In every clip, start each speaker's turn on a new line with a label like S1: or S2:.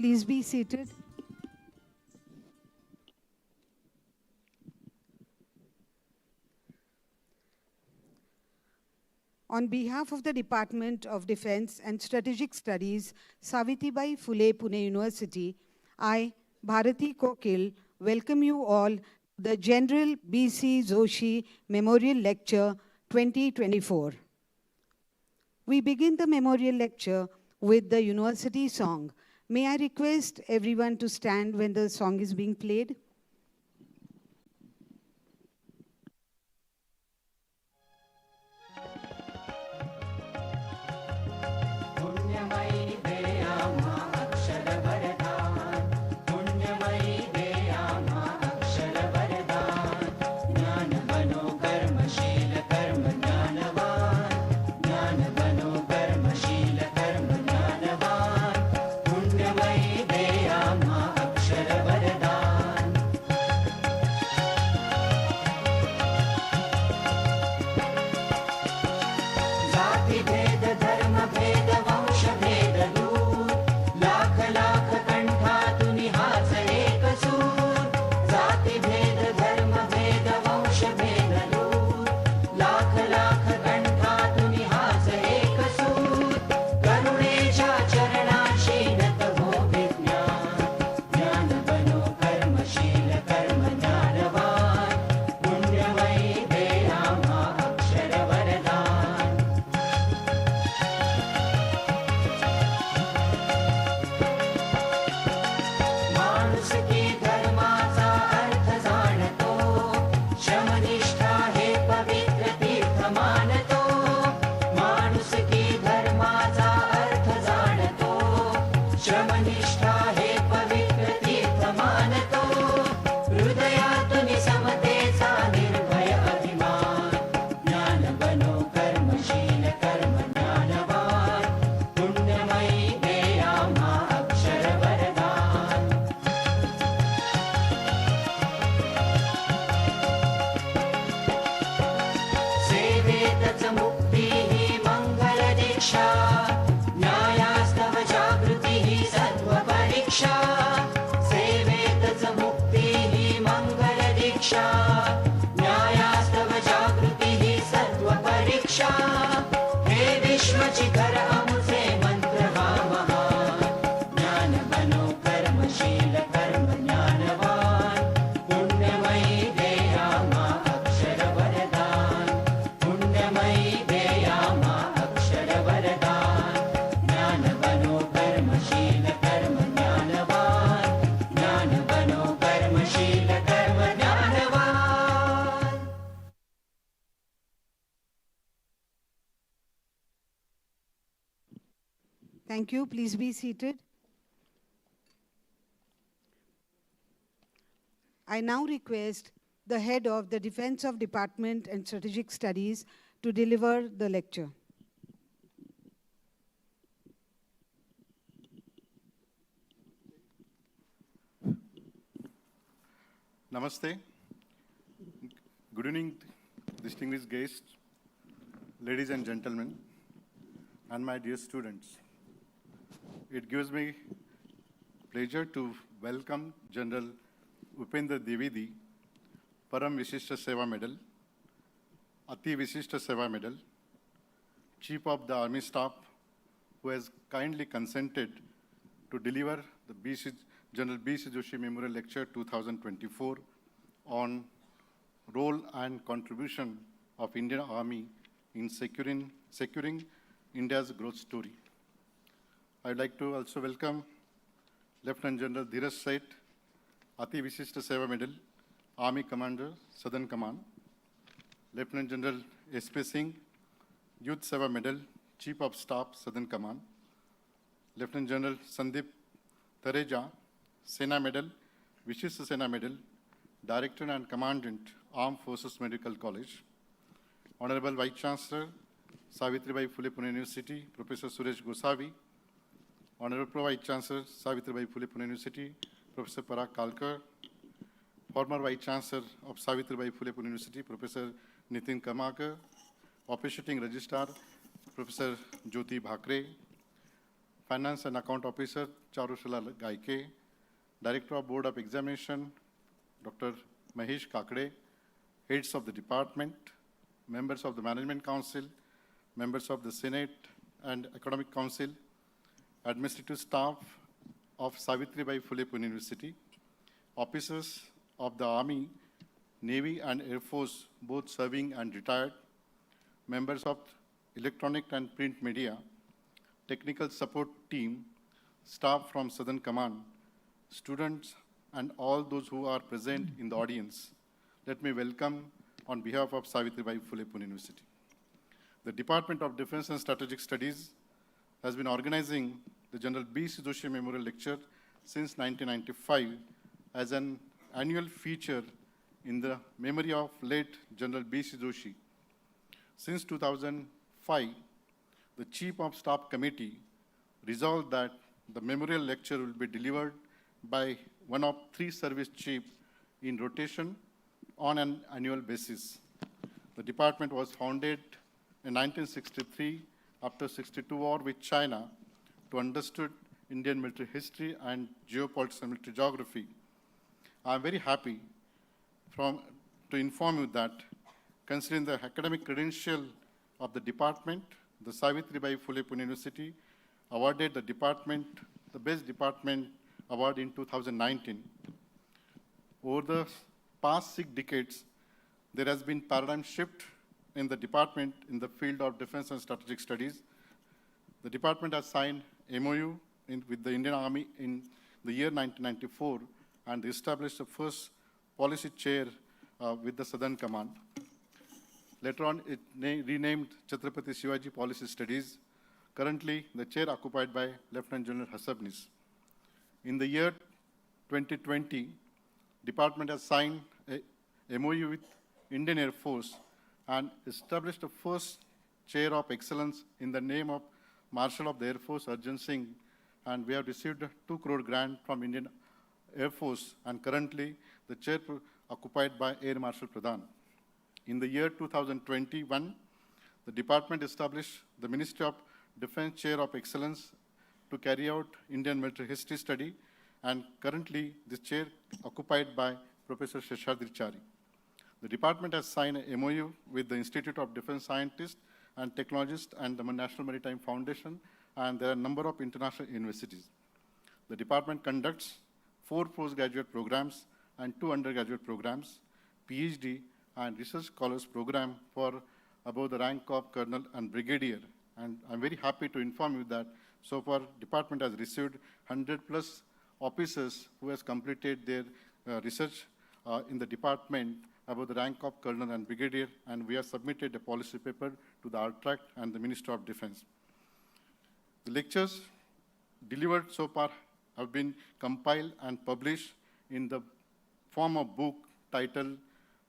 S1: Please be seated. On behalf of the Department of Defense and Strategic Studies, Savitribai Phule Pune University, I, Bharati Kokil, welcome you all to the General B.C. Joshi Memorial Lecture 2024. We begin the memorial lecture with the university song. May I request everyone to stand when the song is being played? Thank you. Please be seated. I now request the head of the Defense of Department and Strategic Studies to deliver the lecture.
S2: Namaste. Good evening, distinguished guests, ladies and gentlemen, and my dear students. It gives me pleasure to welcome General Upendra Dwivedi, Param Vishishta Seva Medal, Ati Vishishta Seva Medal, Chief of the Army Staff, who has kindly consented to deliver the General B.C. Joshi Memorial Lecture 2024 on role and contribution of Indian Army in securing India's growth story. I'd like to also welcome Lieutenant General Dheeraj Seth, Ati Vishishta Seva Medal, Army Commander, Southern Command, Lieutenant General S.P. Singh, Youth Seva Medal, Chief of Staff, Southern Command, Lieutenant General Sandeep Tareja, Sena Medal, Vishishta Sena Medal, Director and Commandant, Armed Forces Medical College, Honorable Vice Chancellor, Savitribai Phule Pune University, Professor Suresh Gosavi, Honorable Vice Chancellor, Savitribai Phule Pune University, Professor Parag Kalkar, former Vice Chancellor of Savitribai Phule Pune University, Professor Nitin Kamakar, Officiating Registrar, Professor Jyoti Bhakre, Finance and Account Officer, Charushala Gaike, Director of Board of Examination, Dr. Mahesh Kakade, heads of the department, members of the Management Council, members of the Senate and Academic Council, administrative staff of Savitribai Phule Pune University, officers of the Army, Navy and Air Force, both serving and retired, members of electronic and print media, technical support team, staff from Southern Command, students, and all those who are present in the audience. Let me welcome on behalf of Savitribai Phule Pune University. The Department of Defense and Strategic Studies has been organizing the General B.C. Joshi Memorial Lecture since 1995 as an annual feature in the memory of late General B.C. Joshi. Since 2005, the Chief of Staff Committee resolved that the memorial lecture will be delivered by one of 3 service chiefs in rotation on an annual basis. The department was founded in 1963 after 62 war with China to understand Indian military history and geopolitics and military geography. I am very happy to inform you that considering the academic credential of the department, the Savitribai Phule Pune University awarded the department the Best Department Award in 2019. Over the past 6 decades, there has been paradigm shift in the department in the field of defense and strategic studies. The department has signed MOU with the Indian Army in the year 1994 and established the first policy chair with the Southern Command. Later on, it renamed Chhatrapati Shivaji Policy Studies. Currently, the chair occupied by Lieutenant General Hasabnis. In the year 2020, department has signed a MOU with Indian Air Force and established the first chair of excellence in the name of Marshal of the Air Force Arjun Singh, and we have received a 2 crore grant from Indian Air Force, and currently the chair occupied by Air Marshal Pradhan. In the year 2021, the department established the Ministry of Defense Chair of Excellence to carry out Indian military history study, and currently this chair occupied by Professor Seshadri. The department has signed a MOU with the Institute of Defense Scientists and Technologists and the National Maritime Foundation, and there are a number of international universities. The department conducts 4 postgraduate programs and 2 undergraduate programs, PhD and research scholars program for above the rank of colonel and brigadier. And I'm very happy to inform you that so far department has received 100+ officers who has completed their research in the department above the rank of colonel and brigadier, and we have submitted a policy paper to the RTRAC and the Minister of Defense. The lectures delivered so far have been compiled and published in the form of book titled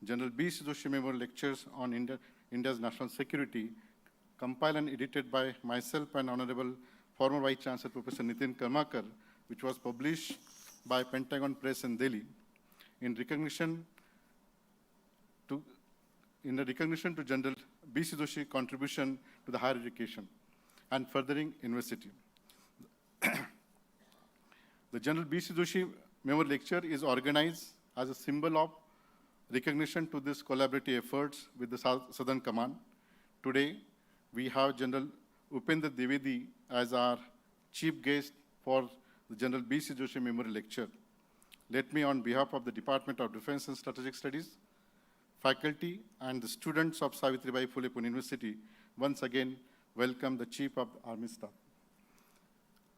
S2: General B.C. Joshi Memorial Lectures on India's National Security, compiled and edited by myself and Honorable former Vice Chancellor Professor Nitin Karmakar, which was published by Pentagon Press in Delhi in recognition to General B.C. Joshi contribution to the higher education and furthering university. The General B.C. Joshi Memorial Lecture is organized as a symbol of recognition to these collaborative efforts with the Southern Command. Today, we have General Upendra Dwivedi as our chief guest for the General B.C. Joshi Memorial Lecture. Let me, on behalf of the Department of Defense and Strategic Studies, faculty, and the students of Savitribai Phule Pune University, once again welcome the Chief of Army Staff.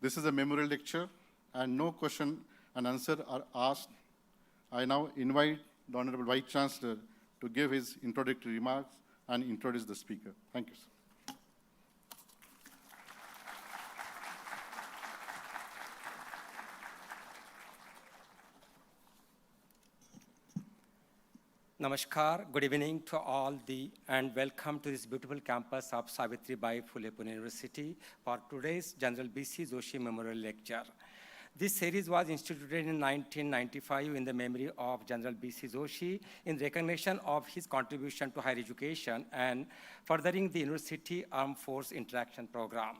S2: This is a memorial lecture, and no question and answer are asked. I now invite the Honorable Vice Chancellor to give his introductory remarks and introduce the speaker. Thank you, sir.
S3: Namaskar, good evening to all and welcome to this beautiful campus of Savitribai Phule Pune University for today's General B.C. Joshi Memorial Lecture. This series was instituted in 1995 in the memory of General B.C. Joshi in recognition of his contribution to higher education and furthering the University Armed Force Interaction Program.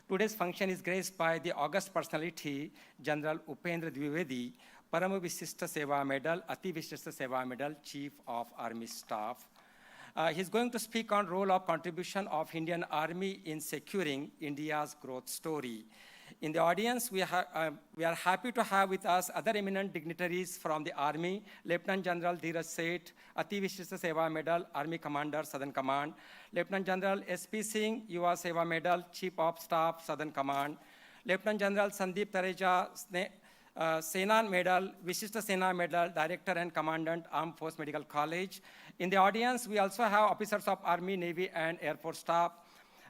S3: Today's function is graced by the august personality, General Upendra Dwivedi, Parama Visishta Seva Medal, Ati Visishta Seva Medal, Chief of Army Staff. He's going to speak on role of contribution of Indian Army in securing India's growth story. In the audience, we are happy to have with us other eminent dignitaries from the Army, Lieutenant General Dheeraj Seth, Ati Visishta Seva Medal, Army Commander, Southern Command, Lieutenant General S.P. Singh, Yuva Seva Medal, Chief of Staff, Southern Command, Lieutenant General Sandeep Tareja, Sena Medal, Visishta Sena Medal, Director and Commandant, Armed Force Medical College. In the audience, we also have officers of Army, Navy, and Air Force staff.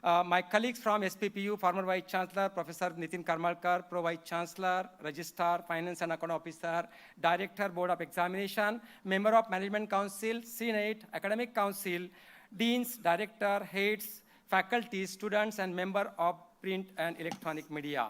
S3: My colleagues from SPPU, former Vice Chancellor, Professor Nitin Karmalkar, Pro Vice Chancellor, Registrar, Finance and Account Officer, Director, Board of Examination, Member of Management Council, Senate, Academic Council, Deans, Director, Heads, Faculty, Students, and Member of Print and Electronic Media.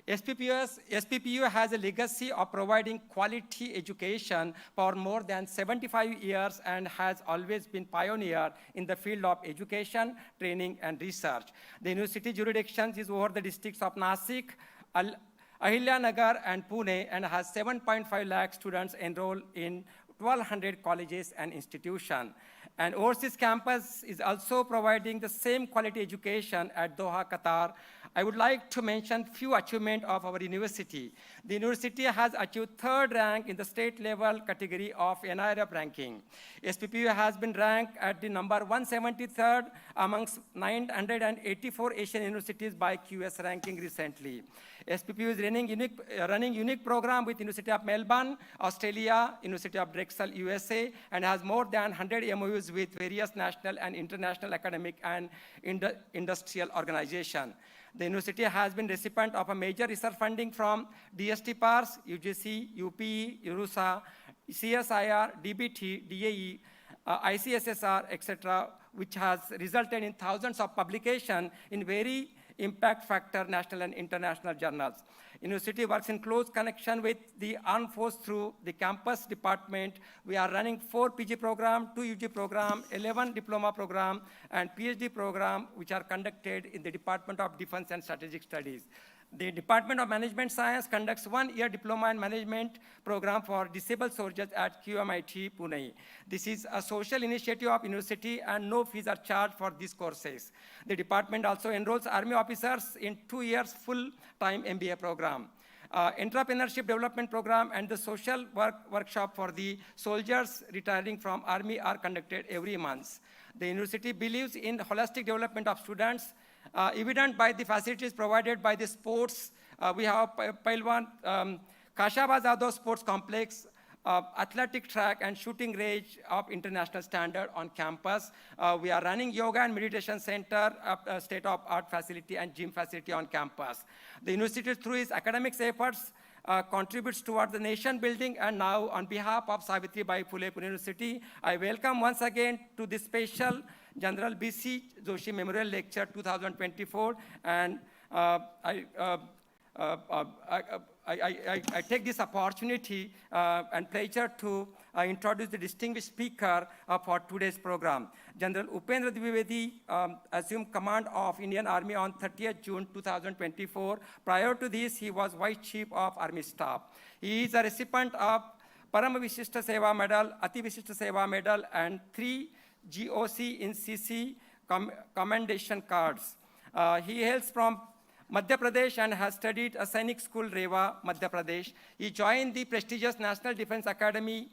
S3: SPPU has a legacy of providing quality education for more than 75 years and has always been pioneer in the field of education, training, and research. The university jurisdiction is over the districts of Nasik, Ahilyanagar, and Pune, and has 7.5 lakh students enrolled in 1,200 colleges and institutions. And overseas campus is also providing the same quality education at Doha, Qatar. I would like to mention few achievements of our university. The university has achieved 3rd rank in the state level category of NIRF ranking. SPPU has been ranked at the number 173rd amongst 984 Asian universities by QS ranking recently. SPPU is running unique program with University of Melbourne, Australia, University of Drexel, USA, and has more than 100 MOUs with various national and international academic and industrial organizations. The university has been recipient of a major research funding from DST PARS, UGC, UPE, URUSA, CSIR, DBT, DAE, ICSSR, etc., which has resulted in thousands of publications in very impact factor national and international journals. University works in close connection with the armed force through the campus department. We are running 4 PG program, 2 UG program, 11 diploma program, and PhD program, which are conducted in the Department of Defense and Strategic Studies. The Department of Management Science conducts 1-year diploma in management program for disabled soldiers at QMIT Pune. This is a social initiative of university and no fees are charged for these courses. The department also enrolls army officers in 2 years full-time MBA program. Entrepreneurship development program and the social workshop for the soldiers retiring from army are conducted every month. The university believes in holistic development of students, evident by the facilities provided by the sports. We have Pailwan, Kashabaz Azad Sports Complex, athletic track and shooting range of international standard on campus. We are running yoga and meditation center, state-of-art facility and gym facility on campus. The university, through its academics efforts, contributes toward the nation building. And now, on behalf of Savitribai Phule Pune University, I welcome once again to this special General B.C. Joshi Memorial Lecture 2024. And I take this opportunity and pleasure to introduce the distinguished speaker for today's program. General Upendra Dwivedi assumed command of Indian Army on 30th June 2024. Prior to this, he was Vice Chief of Army Staff. He is a recipient of Parama Visishta Seva Medal, Ati Visishta Seva Medal, and 3 GOC in CC commendation cards. He hails from Madhya Pradesh and has studied at Sainik School, Rewa, Madhya Pradesh. He joined the prestigious National Defense Academy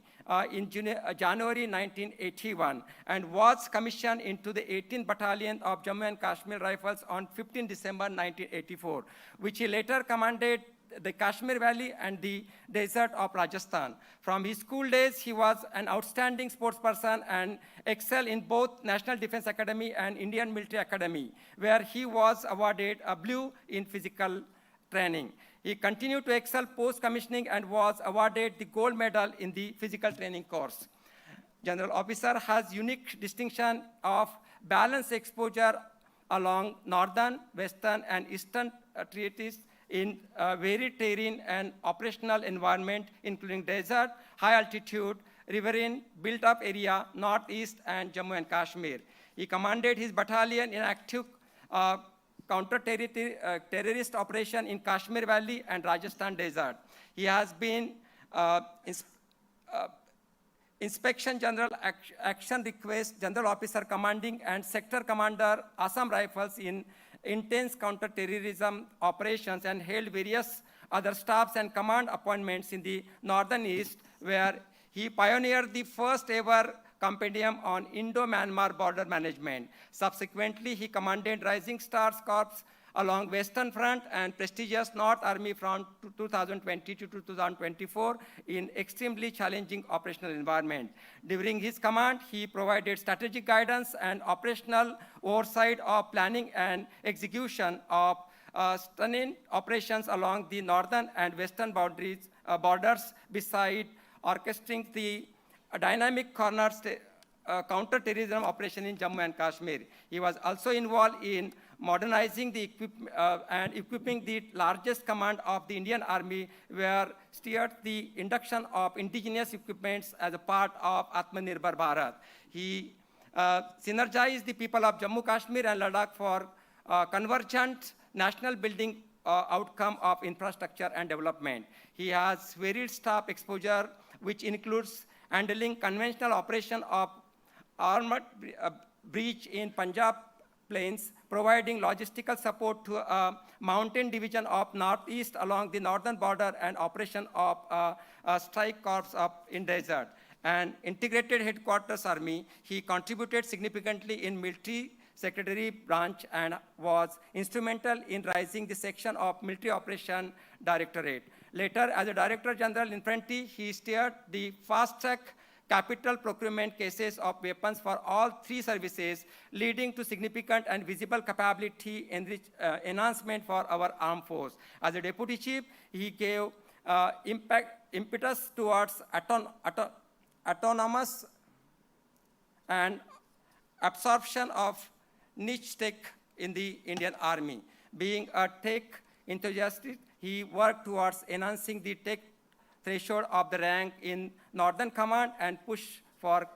S3: in January 1981 and was commissioned into the 18th Battalion of Jammu and Kashmir Rifles on 15 December 1984, which he later commanded the Kashmir Valley and the desert of Rajasthan. From his school days, he was an outstanding sports person and excelled in both National Defense Academy and Indian Military Academy, where he was awarded a blue in physical training. He continued to excel post-commissioning and was awarded the gold medal in the physical training course. General Officer has unique distinction of balanced exposure along northern, western, and eastern territories in varied terrain and operational environment, including desert, high altitude, riverine, built-up area, northeast, and Jammu and Kashmir. He commanded his battalion in active terrorist operation in Kashmir Valley and Rajasthan Desert. He has been Inspection General Action Request, General Officer Commanding and Sector Commander, Assam Rifles in intense counter-terrorism operations, and held various other staffs and command appointments in the Northern East, where he pioneered the first ever compendium on Indo-Myanmar border management. Subsequently, he commanded Rising Stars Corps along Western Front and prestigious North Army Front 2020 to 2024 in extremely challenging operational environment. During his command, he provided strategic guidance and operational oversight of planning and execution of stunning operations along the northern and western borders, beside orchestrating the dynamic counter-terrorism operation in Jammu and Kashmir. He was also involved in modernizing the and equipping the largest command of the Indian Army, where steered the induction of indigenous equipments as a part of Atmanirbhar Bharat. He synergized the people of Jammu, Kashmir and Ladakh for convergent national building outcome of infrastructure and development. He has varied staff exposure, which includes handling conventional operation of armored breach in Punjab plains, providing logistical support to a mountain division of Northeast along the northern border, and operation of strike corps in desert. An integrated headquarters army, he contributed significantly in military secretary branch and was instrumental in raising the section of military operation directorate. Later, as a Director General Infantry, he steered the fast-track capital procurement cases of weapons for all three services, leading to significant and visible capability enhancement for our armed force. As a Deputy Chief, he gave impetus towards autonomous and absorption of niche tech in the Indian Army. Being a tech enthusiast, he worked towards enhancing the tech threshold of the rank in Northern Command and push for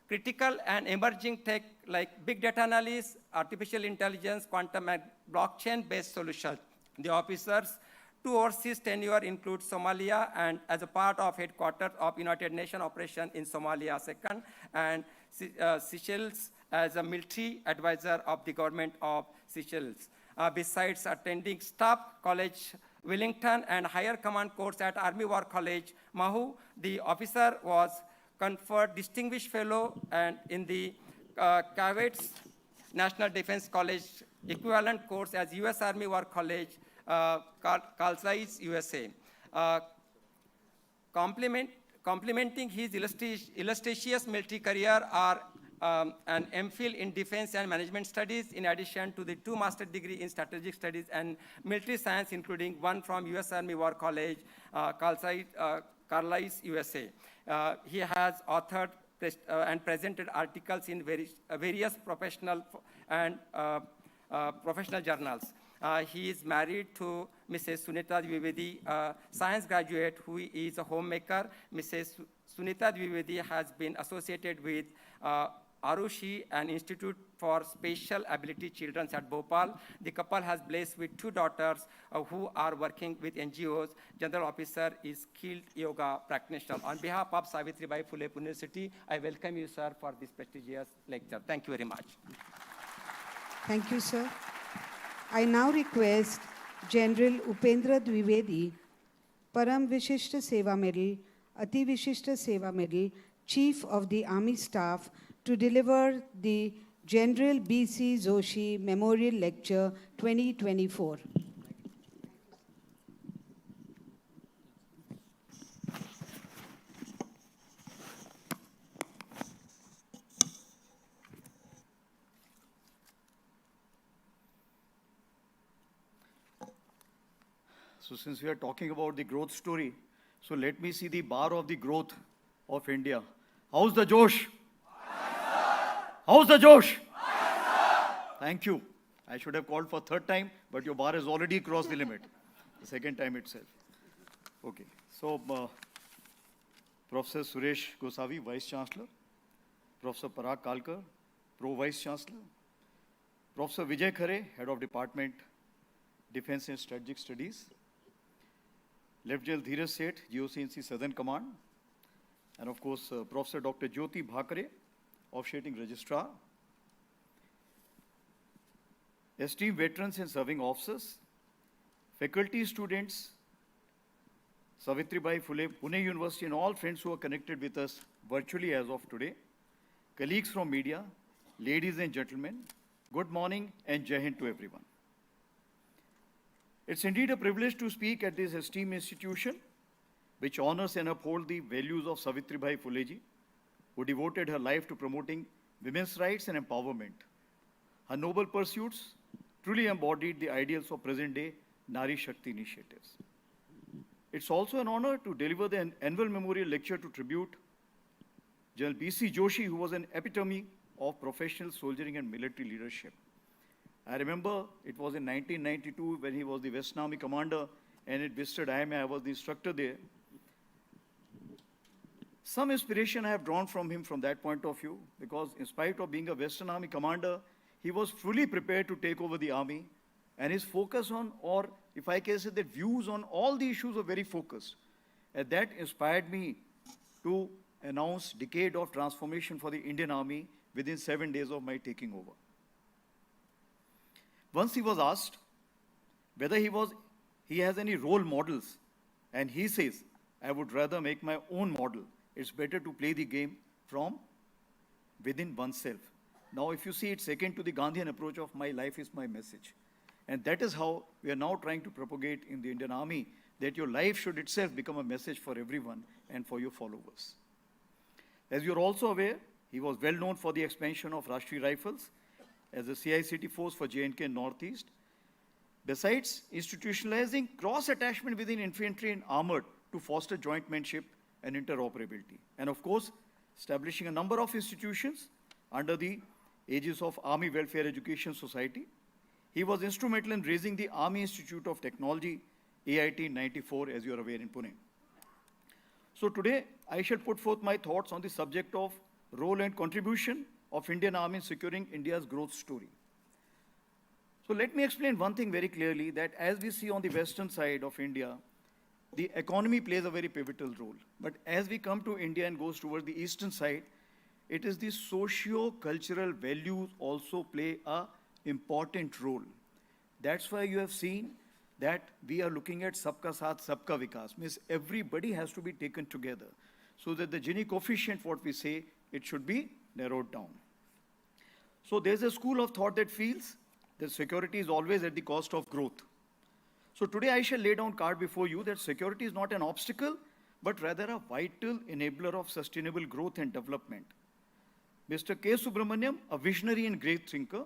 S3: critical and emerging tech like big data analysis, artificial intelligence, quantum and blockchain-based solutions. The officers to overseas tenure include Somalia, and as a part of headquarters of United Nations operation in Somalia second, and Seychelles as a military advisor of the government of Seychelles. Besides attending Staff College Wellington and Higher Command course at Army War College, Mahu, the officer was conferred Distinguished Fellow and in the Caveats National Defense College equivalent course as U.S. Army War College, Carlisle, USA. Complementing his illustrious military career are an MPhil in Defense and Management Studies, in addition to the 2 master's degree in Strategic Studies and Military Science, including one from U.S. Army War College, Carlisle, USA. He has authored and presented articles in various professional and professional journals. He is married to Mrs. Sunita Dwivedi, a science graduate who is a homemaker. Mrs. Sunita Dwivedi has been associated with Arushi, an institute for special ability children at Bhopal. The couple has blessed with 2 daughters who are working with NGOs. General Officer is skilled yoga practitioner. On behalf of Savitribai Phule Pune University, I welcome you, sir, for this prestigious lecture. Thank you very much.
S1: Thank you, sir. I now request General Upendra Dwivedi, Param Vishishta Seva Medal, Ati Vishishta Seva Medal, Chief of the Army Staff, to deliver the General B.C. Joshi Memorial Lecture 2024.
S4: So since we are talking about the growth story, so let me see the bar of the growth of India. How's the Josh? How's the Josh? Thank you. I should have called for 3rd time, but your bar has already crossed the limit. The 2nd time itself. Okay. So, Professor Suresh Gosavi, Vice Chancellor. Professor Parag Kalkar, Pro Vice Chancellor. Professor Vijay Khare, Head of Department, Defense and Strategic Studies. Lieutenant General Dheeraj Seth, GOCNC Southern Command. And of course, Professor Dr. Jyoti Bhakare, Officiating Registrar. Esteemed veterans and serving officers, faculty, students, Savitribai Phule Pune University, and all friends who are connected with us virtually as of today, colleagues from media, ladies and gentlemen, good morning and Jai Hind to everyone. It's indeed a privilege to speak at this esteemed institution, which honors and upholds the values of Savitribai Phule ji, who devoted her life to promoting women's rights and empowerment. Her noble pursuits truly embodied the ideals of present-day Nari Shakti initiatives. It's also an honor to deliver the annual memorial lecture to tribute General B.C. Joshi, who was an epitome of professional soldiering and military leadership. I remember it was in 1992 when he was the Western Army commander and it visited IMA. I was the instructor there. Some inspiration I have drawn from him from that point of view, because in spite of being a Western Army commander, he was fully prepared to take over the army, and his focus on, or if I can say that views on all the issues were very focused. And that inspired me to announce decade of transformation for the Indian Army within 7 days of my taking over. Once he was asked whether he has any role models, and he says, I would rather make my own model. It's better to play the game from within oneself. Now, if you see, it's second to the Gandhian approach of my life is my message. And that is how we are now trying to propagate in the Indian Army, that your life should itself become a message for everyone and for your followers. As you're also aware, he was well known for the expansion of Rashtriya Rifles as a CICT force for J&K and Northeast. Besides institutionalizing cross-attachment within infantry and armored to foster jointmanship and interoperability. And of course, establishing a number of institutions under the aegis of Army Welfare Education Society. He was instrumental in raising the Army Institute of Technology, AIT in 94, as you are aware, in Pune. So today, I shall put forth my thoughts on the subject of role and contribution of Indian Army in securing India's growth story. So let me explain one thing very clearly, that as we see on the western side of India, the economy plays a very pivotal role. But as we come to India and goes towards the eastern side, it is the socio-cultural values also play a important role. That's why you have seen that we are looking at Sabka Saath, Sabka Vikas, means everybody has to be taken together, so that the Gini coefficient, what we say, it should be narrowed down. So there's a school of thought that feels that security is always at the cost of growth. So today I shall lay down card before you that security is not an obstacle, but rather a vital enabler of sustainable growth and development. Mr. K. Subramaniam, a visionary and great thinker,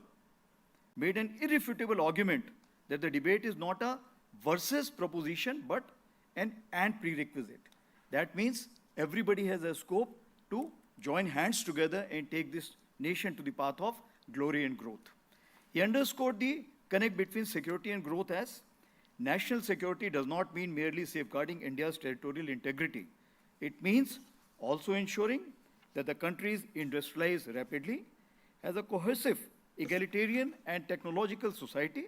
S4: made an irrefutable argument that the debate is not a versus proposition, but an and prerequisite. That means everybody has a scope to join hands together and take this nation to the path of glory and growth. He underscored the connect between security and growth as national security does not mean merely safeguarding India's territorial integrity. It means also ensuring that the country is industrialized rapidly, has a cohesive, egalitarian and technological society.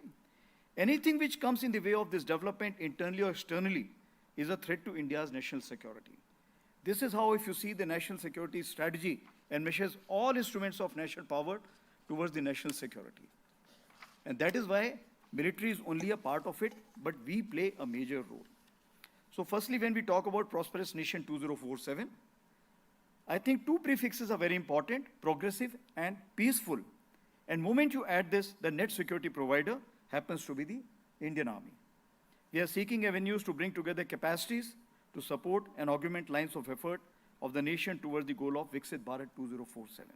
S4: Anything which comes in the way of this development internally or externally is a threat to India's national security. This is how, if you see the national security strategy and measures all instruments of national power towards the national security. And that is why military is only a part of it, but we play a major role. So firstly, when we talk about Prosperous Nation 2047, I think two prefixes are very important, progressive and peaceful. And moment you add this, the net security provider happens to be the Indian Army. We are seeking avenues to bring together capacities to support and augment lines of effort of the nation towards the goal of Viksit Bharat 2047.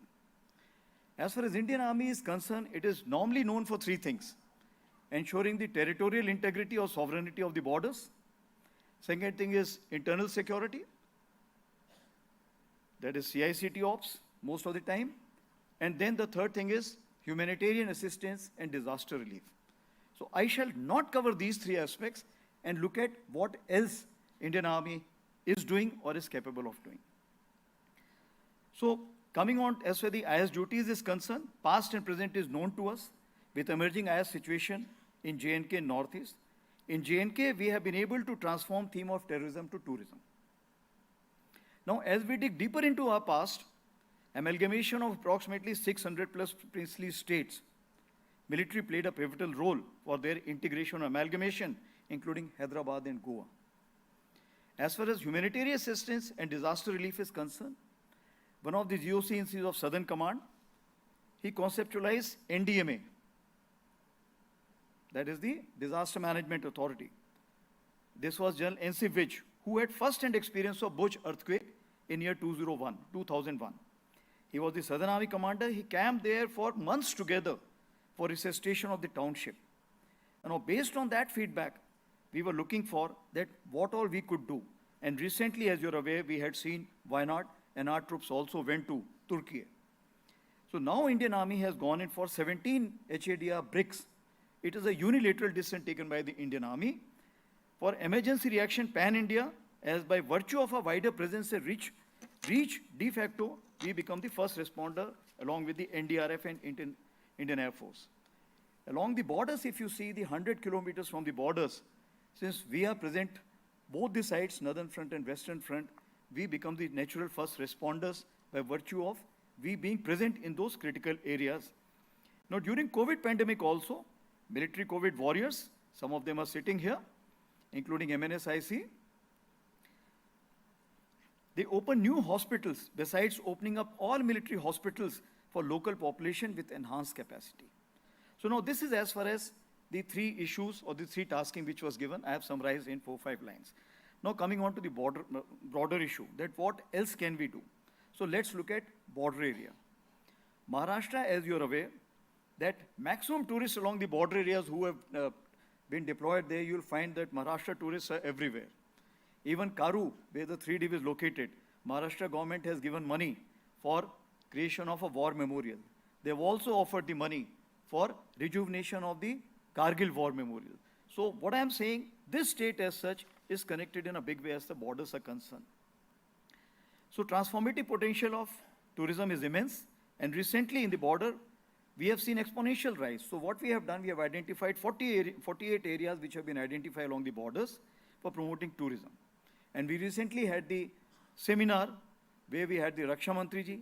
S4: As far as Indian Army is concerned, it is normally known for three things: ensuring the territorial integrity or sovereignty of the borders. Second thing is internal security. That is CICT ops most of the time. And then the third thing is humanitarian assistance and disaster relief. So I shall not cover these three aspects and look at what else Indian Army is doing or is capable of doing. So coming on as far as the IS duties is concerned, past and present is known to us. with emerging IS situation in J&K Northeast. In J&K, we have been able to transform theme of terrorism to tourism. Now, as we dig deeper into our past, amalgamation of approximately 600 plus princely states, military played a pivotal role for their integration and amalgamation, including Hyderabad and Goa. As far as humanitarian assistance and disaster relief is concerned, one of the GOC of Southern Command, he conceptualized NDMA, that is the Disaster Management Authority. This was General N.C. Vij, who had first-hand experience of Bhuj earthquake in year 2001. He was the Southern Army commander. He camped there for months together for resuscitation of the township. And now, based on that feedback, we were looking for that what all we could do. And recently, as you're aware, we had seen Wayanad, and our troops also went to Turkey. So now Indian Army has gone in for 17 HADR bricks. It is a unilateral decision taken by the Indian Army for emergency reaction pan-India, as by virtue of a wider presence and reach, de facto, we become the first responder along with the NDRF and Indian Air Force. Along the borders, if you see the 100 kilometers from the borders, since we are present both the sides, Northern Front and Western Front, we become the natural first responders by virtue of we being present in those critical areas. Now, during COVID pandemic also, military COVID warriors, some of them are sitting here, including MNSIC, they open new hospitals besides opening up all military hospitals for local population with enhanced capacity. So now this is as far as the three issues or the three tasking which was given. I have summarized in 4-5 lines. Now coming on to the broader issue, that what else can we do? So let's look at border area. Maharashtra, as you're aware, that maximum tourists along the border areas who have been deployed there, you'll find that Maharashtra tourists are everywhere. Even Karu, where the 3D is located, Maharashtra government has given money for creation of a war memorial. They've also offered the money for rejuvenation of the Kargil War Memorial. So what I'm saying, this state as such is connected in a big way as the borders are concerned. So transformative potential of tourism is immense, and recently in the border, we have seen exponential rise. So what we have done, we have identified 48 areas which have been identified along the borders for promoting tourism. And we recently had the seminar where we had the Raksha Mantri ji,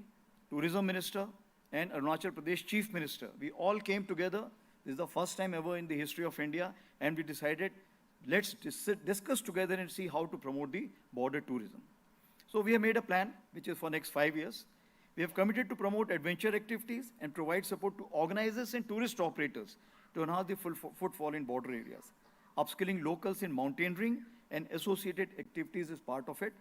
S4: Tourism Minister, and Arunachal Pradesh Chief Minister. We all came together. This is the first time ever in the history of India, and we decided, let's discuss together and see how to promote the border tourism. So we have made a plan, which is for next 5 years. We have committed to promote adventure activities and provide support to organizers and tourist operators to enhance the footfall in border areas. Upskilling locals in mountaineering and associated activities is part of it.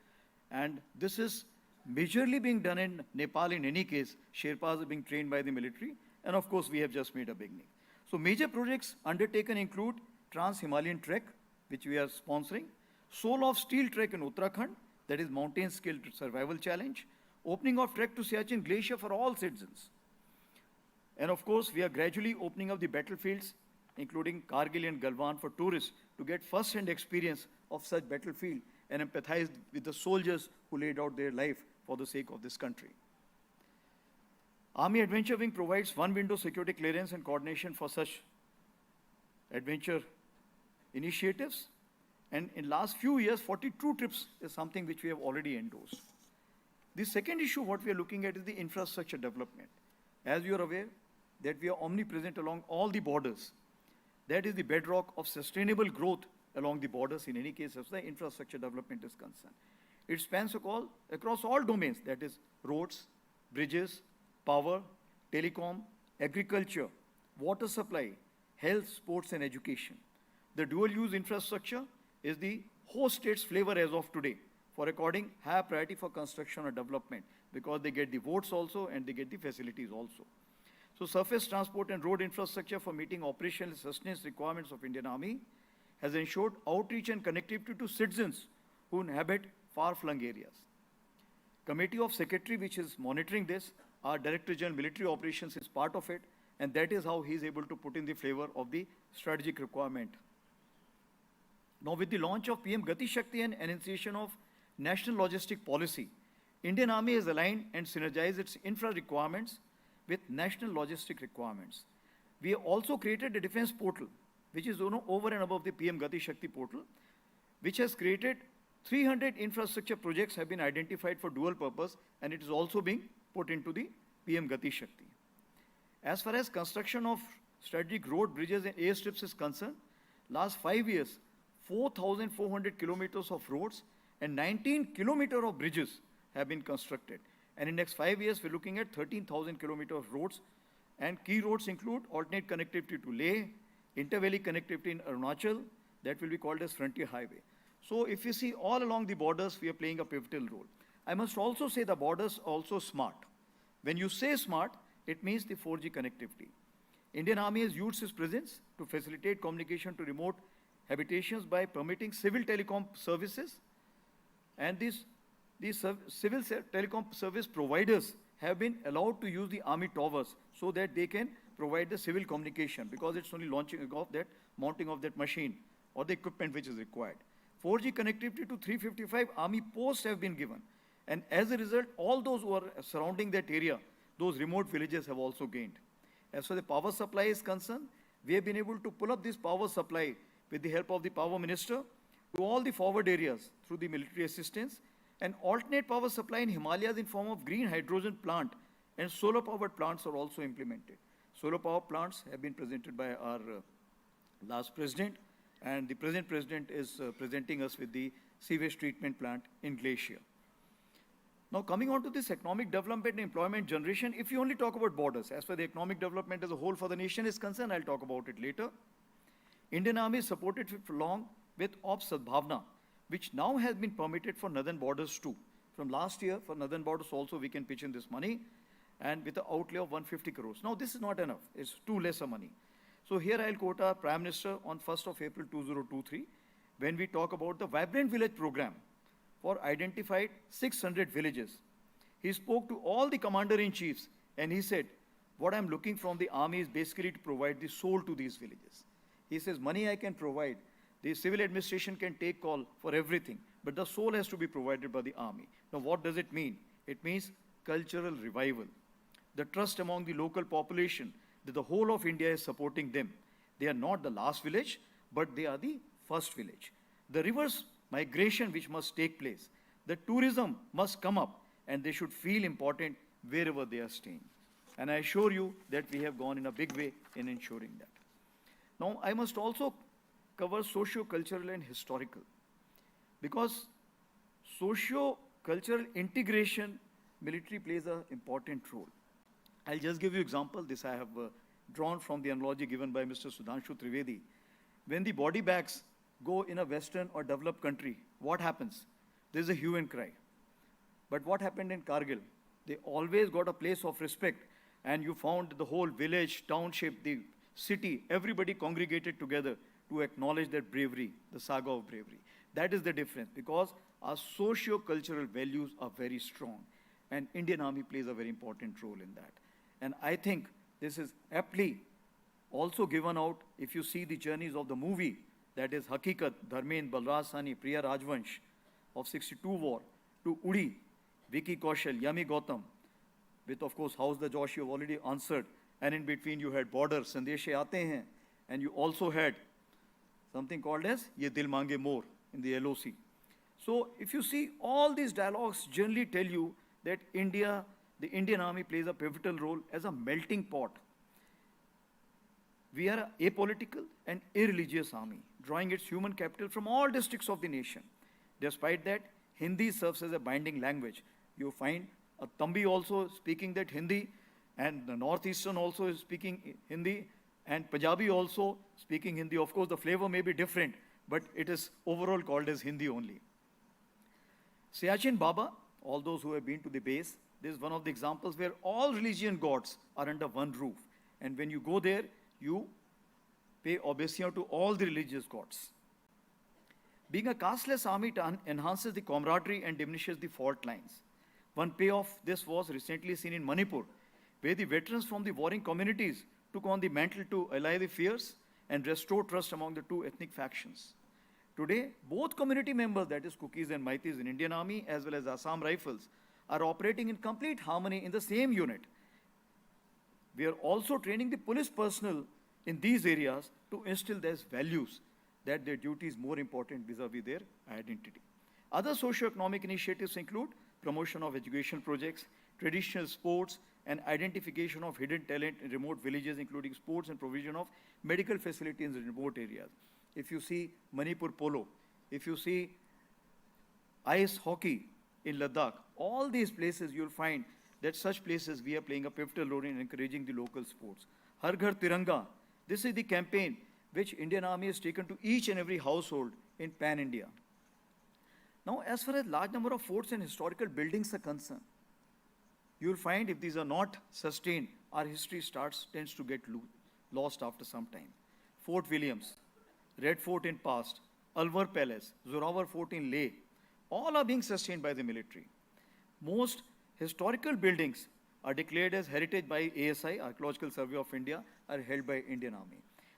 S4: And this is majorly being done in Nepal in any case. Sherpas are being trained by the military. And of course, we have just made a beginning. So major projects undertaken include Trans-Himalayan Trek, which we are sponsoring, Soul of Steel Trek in Uttarakhand, that is Mountain Skill Survival Challenge, opening of Trek to Siachen Glacier for all citizens. And of course, we are gradually opening up the battlefields, including Kargil and Galwan, for tourists to get first-hand experience of such battlefield and empathize with the soldiers who laid out their life for the sake of this country. Army Adventure Wing provides one-window security clearance and coordination for such adventure initiatives. And in last few years, 42 trips is something which we have already endorsed. The second issue what we are looking at is the infrastructure development. As you are aware, that we are omnipresent along all the borders. That is the bedrock of sustainable growth along the borders in any case as the infrastructure development is concerned. It spans across all domains, that is roads, bridges, power, telecom, agriculture, water supply, health, sports and education. The dual-use infrastructure is the host state's flavor as of today for according high priority for construction or development because they get the votes also and they get the facilities also. So surface transport and road infrastructure for meeting operational sustenance requirements of Indian Army has ensured outreach and connectivity to citizens who inhabit far-flung areas. Committee of Secretary which is monitoring this, our Director General Military Operations is part of it, and that is how he is able to put in the flavor of the strategic requirement. Now with the launch of PM Gati Shakti and enunciation of National Logistic Policy, Indian Army has aligned and synergized its infra requirements with national logistic requirements. We have also created a defense portal, which is over and above the PM Gati Shakti portal, which has created 300 infrastructure projects have been identified for dual purpose, and it is also being put into the PM Gati Shakti. As far as construction of strategic road, bridges and airstrips is concerned, last 5 years, 4,400 kilometers of roads and 19 kilometers of bridges have been constructed. And in next 5 years, we're looking at 13,000 kilometers of roads. And key roads include alternate connectivity to Leh, inter-valley connectivity in Arunachal, that will be called as Frontier Highway. So if you see all along the borders, we are playing a pivotal role. I must also say the borders are also smart. When you say smart, it means the 4G connectivity. Indian Army has used its presence to facilitate communication to remote habitations by permitting civil telecom services. And these civil telecom service providers have been allowed to use the army towers so that they can provide the civil communication, because it's only launching of that, mounting of that machine or the equipment which is required. 4G connectivity to 355 army posts have been given. And as a result, all those who are surrounding that area, those remote villages have also gained. As far as the power supply is concerned, we have been able to pull up this power supply with the help of the power minister to all the forward areas through the military assistance. And alternate power supply in Himalayas in form of green hydrogen plant and solar powered plants are also implemented. Solar power plants have been presented by our last president, and the present president is presenting us with the sewage treatment plant in Glacier. Now coming on to this economic development and employment generation, if you only talk about borders, as far as the economic development as a whole for the nation is concerned, I'll talk about it later. Indian Army is supported for long with Ops Sadbhavna, which now has been permitted for northern borders too. From last year, for northern borders also, we can pitch in this money, and with the outlay of 150 crores. Now this is not enough, it's too lesser money. So here I'll quote our Prime Minister on 1st of April 2023, when we talk about the Vibrant Village program for identified 600 villages. He spoke to all the commander-in-chiefs and he said, what I'm looking from the army is basically to provide the soul to these villages. He says, money I can provide, the civil administration can take call for everything, but the soul has to be provided by the army. Now what does it mean? It means cultural revival. The trust among the local population that the whole of India is supporting them. They are not the last village, but they are the first village. The reverse migration which must take place, the tourism must come up, and they should feel important wherever they are staying. And I assure you that we have gone in a big way in ensuring that. Now, I must also cover socio-cultural and historical, because socio-cultural integration, military plays an important role. I'll just give you example. This I have drawn from the analogy given by Mr. Sudhanshu Trivedi. When the body bags go in a Western or developed country, what happens? There's a hue and cry. But what happened in Kargil? They always got a place of respect, and you found the whole village, township, the city, everybody congregated together to acknowledge that bravery, the saga of bravery. That is the difference, because our socio-cultural values are very strong, and Indian Army plays a very important role in that. And I think this is aptly also given out if you see the journeys of the movie, that is Hakikat, Dharmendra, Balraj Sahni, Priya Rajvansh of 62 War, to Udi, Vicky Kaushal, Yami Gautam, with of course How's the Joshi you have already answered, and in between you had Border, Sandeshe Aate Hain, and you also had something called as Ye Dil Mange More in the LOC. So if you see, all these dialogues generally tell you that India, the Indian Army plays a pivotal role as a melting pot. We are an apolitical and irreligious army, drawing its human capital from all districts of the nation. Despite that, Hindi serves as a binding language. You find a Tambi also speaking that Hindi, and the Northeastern also is speaking Hindi, and Punjabi also speaking Hindi. Of course, the flavor may be different, but it is overall called as Hindi only. Siachen Baba, all those who have been to the base, this is one of the examples where all religion gods are under one roof. And when you go there, you pay obeisance to all the religious gods. Being a casteless army enhances the camaraderie and diminishes the fault lines. One payoff this was recently seen in Manipur, where the veterans from the warring communities took on the mantle to allay the fears and restore trust among the two ethnic factions. Today, both community members, that is Kukis and Maitis in Indian Army as well as Assam Rifles, are operating in complete harmony in the same unit. We are also training the police personnel in these areas to instill their values, that their duty is more important vis-a-vis their identity. Other socio-economic initiatives include promotion of education projects, traditional sports, and identification of hidden talent in remote villages, including sports and provision of medical facilities in remote areas. If you see Manipur polo, if you see ice hockey in Ladakh, all these places you'll find that such places we are playing a pivotal role in encouraging the local sports. Har Ghar Tiranga, this is the campaign which Indian Army has taken to each and every household in Pan-India. Now, as far as large number of forts and historical buildings are concerned, you'll find if these are not sustained, our history tends to get lost after some time. Fort Williams, Red Fort in past, Alwar Palace, Zorawar Fort in Leh, all are being sustained by the military. Most historical buildings are declared as heritage by ASI, Archaeological Survey of India, are held by Indian Army.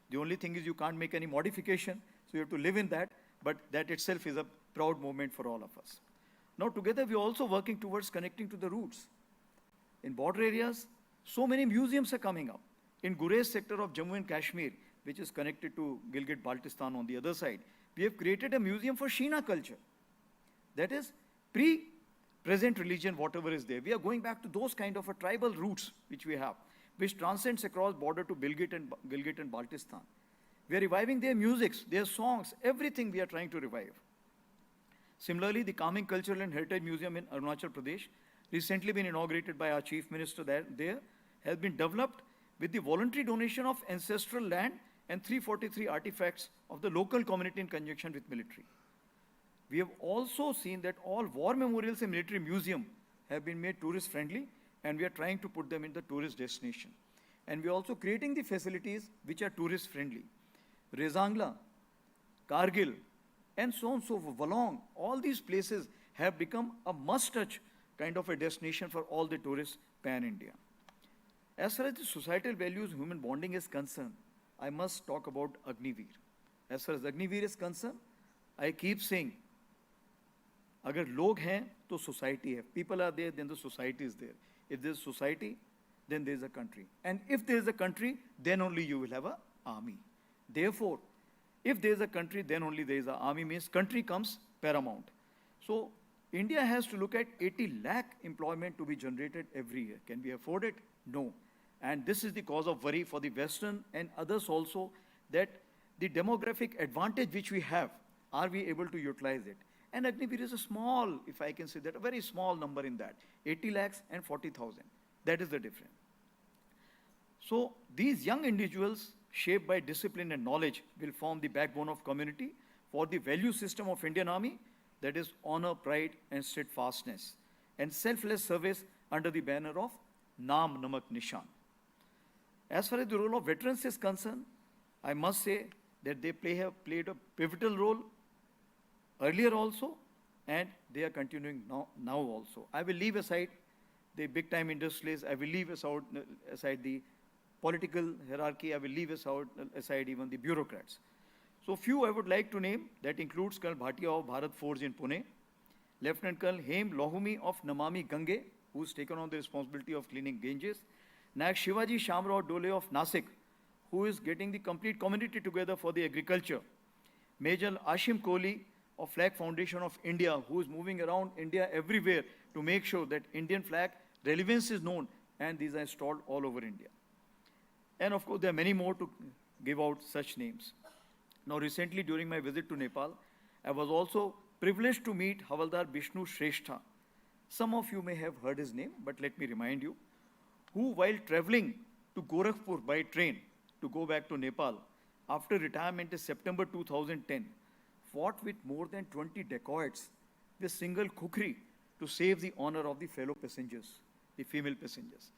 S4: The only thing is you can't make any modification, so you have to live in that, but that itself is a proud moment for all of us. Now together we are also working towards connecting to the roots. In border areas, so many museums are coming up. In Gurez sector of Jammu and Kashmir, which is connected to Gilgit-Baltistan on the other side, we have created a museum for Sheena culture. That is pre-present religion, whatever is there. We are going back to those kind of a tribal roots which we have, which transcends across border to Gilgit and Baltistan. We are reviving their musics, their songs, everything we are trying to revive. Similarly, the Calming Cultural and Heritage Museum in Arunachal Pradesh, recently been inaugurated by our Chief Minister there, has been developed with the voluntary donation of ancestral land and 343 artifacts of the local community in conjunction with military. We have also seen that all war memorials in military museum have been made tourist friendly, and we are trying to put them in the tourist destination. And we are also creating the facilities which are tourist friendly. Rezangla, Kargil, and so on and so forth, Valong, all these places have become a must-touch kind of a destination for all the tourists pan-India. As far as the societal values, human bonding is concerned, I must talk about Agniveer. As far as Agniveer is concerned, I keep saying, agar log hain, to society hai. People are there, then the society is there. If there is society, then there is a country. And if there is a country, then only you will have an army. Therefore, if there is a country, then only there is an army, means country comes paramount. So, India has to look at 80 lakh employment to be generated every year. Can we afford it? No. And this is the cause of worry for the Western and others also, that the demographic advantage which we have, are we able to utilize it? And Agniveer is a small, if I can say that, a very small number in that. 80 lakhs and 40,000. That is the difference. So these young individuals, shaped by discipline and knowledge, will form the backbone of community for the value system of Indian Army, that is honor, pride, and steadfastness, and selfless service under the banner of Naam Namak Nishan. As far as the role of veterans is concerned, I must say that they played a pivotal role earlier also, and they are continuing now also. I will leave aside the big-time industrialists, I will leave aside the political hierarchy, I will leave aside even the bureaucrats. So few I would like to name, that includes Colonel Bhatia of Bharat Forge in Pune, Lieutenant Colonel Hem Lohumi of Namami Gange, who's taken on the responsibility of cleaning Ganges, Nayak Shivaji Shamrao Dole of Nasik, who is getting the complete community together for the agriculture, Major Ashim Kohli of Flag Foundation of India, who is moving around India everywhere to make sure that Indian flag relevance is known, and these are installed all over India. And of course, there are many more to give out such names. Now, recently during my visit to Nepal, I was also privileged to meet Havaldar Bishnu Shrestha. Some of you may have heard his name, but let me remind you, who while traveling to Gorakhpur by train to go back to Nepal, after retirement in September 2010, fought with more than 20 dacoits with single kukri to save the honor of the fellow passengers, the female passengers.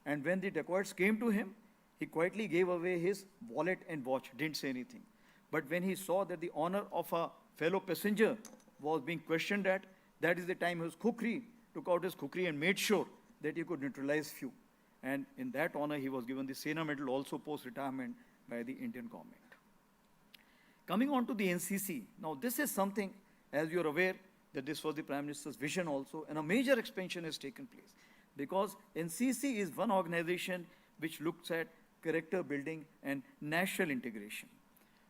S4: And when the dacoits came to him, he quietly gave away his wallet and watch, didn't say anything. But when he saw that the honor of a fellow passenger was being questioned at, that is the time his kukri, took out his kukri and made sure that he could neutralize few. And in that honor, he was given the Sena Medal also post-retirement by the Indian government. Coming on to the NCC, now this is something, as you're aware, that this was the Prime Minister's vision also, and a major expansion has taken place. Because NCC is one organization which looks at character building and national integration.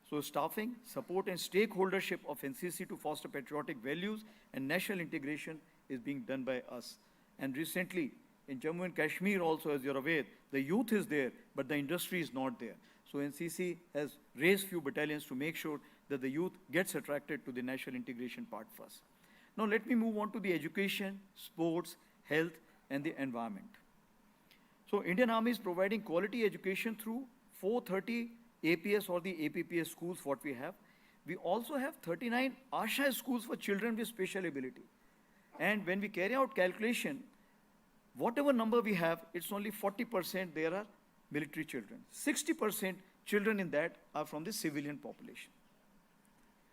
S4: So staffing, support and stakeholdership of NCC to foster patriotic values and national integration is being done by us. And recently, in Jammu and Kashmir also, as you're aware, the youth is there, but the industry is not there. So NCC has raised few battalions to make sure that the youth gets attracted to the national integration part first. Now let me move on to the education, sports, health, and the environment. So Indian Army is providing quality education through 430 APS or the APPS schools, what we have. We also have 39 ASHA schools for children with special ability. And when we carry out calculation, whatever number we have, it's only 40% there are military children. 60% children in that are from the civilian population.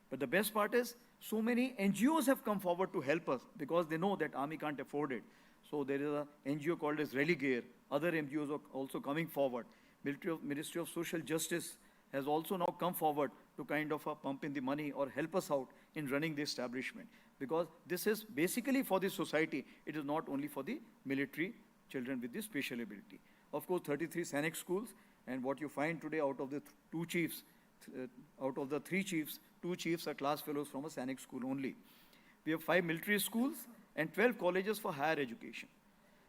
S4: But the best part is, so many NGOs have come forward to help us because they know that Army can't afford it. So there is a NGO called as Religare. Other NGOs are also coming forward. Ministry of Social Justice has also now come forward to kind of pump in the money or help us out in running the establishment. Because this is basically for the society. It is not only for the military children with this special ability. Of course, 33 Sainik schools, and what you find today out of the two chiefs, out of the three chiefs, 2 chiefs are class fellows from a Sainik school only. We have 5 military schools and 12 colleges for higher education.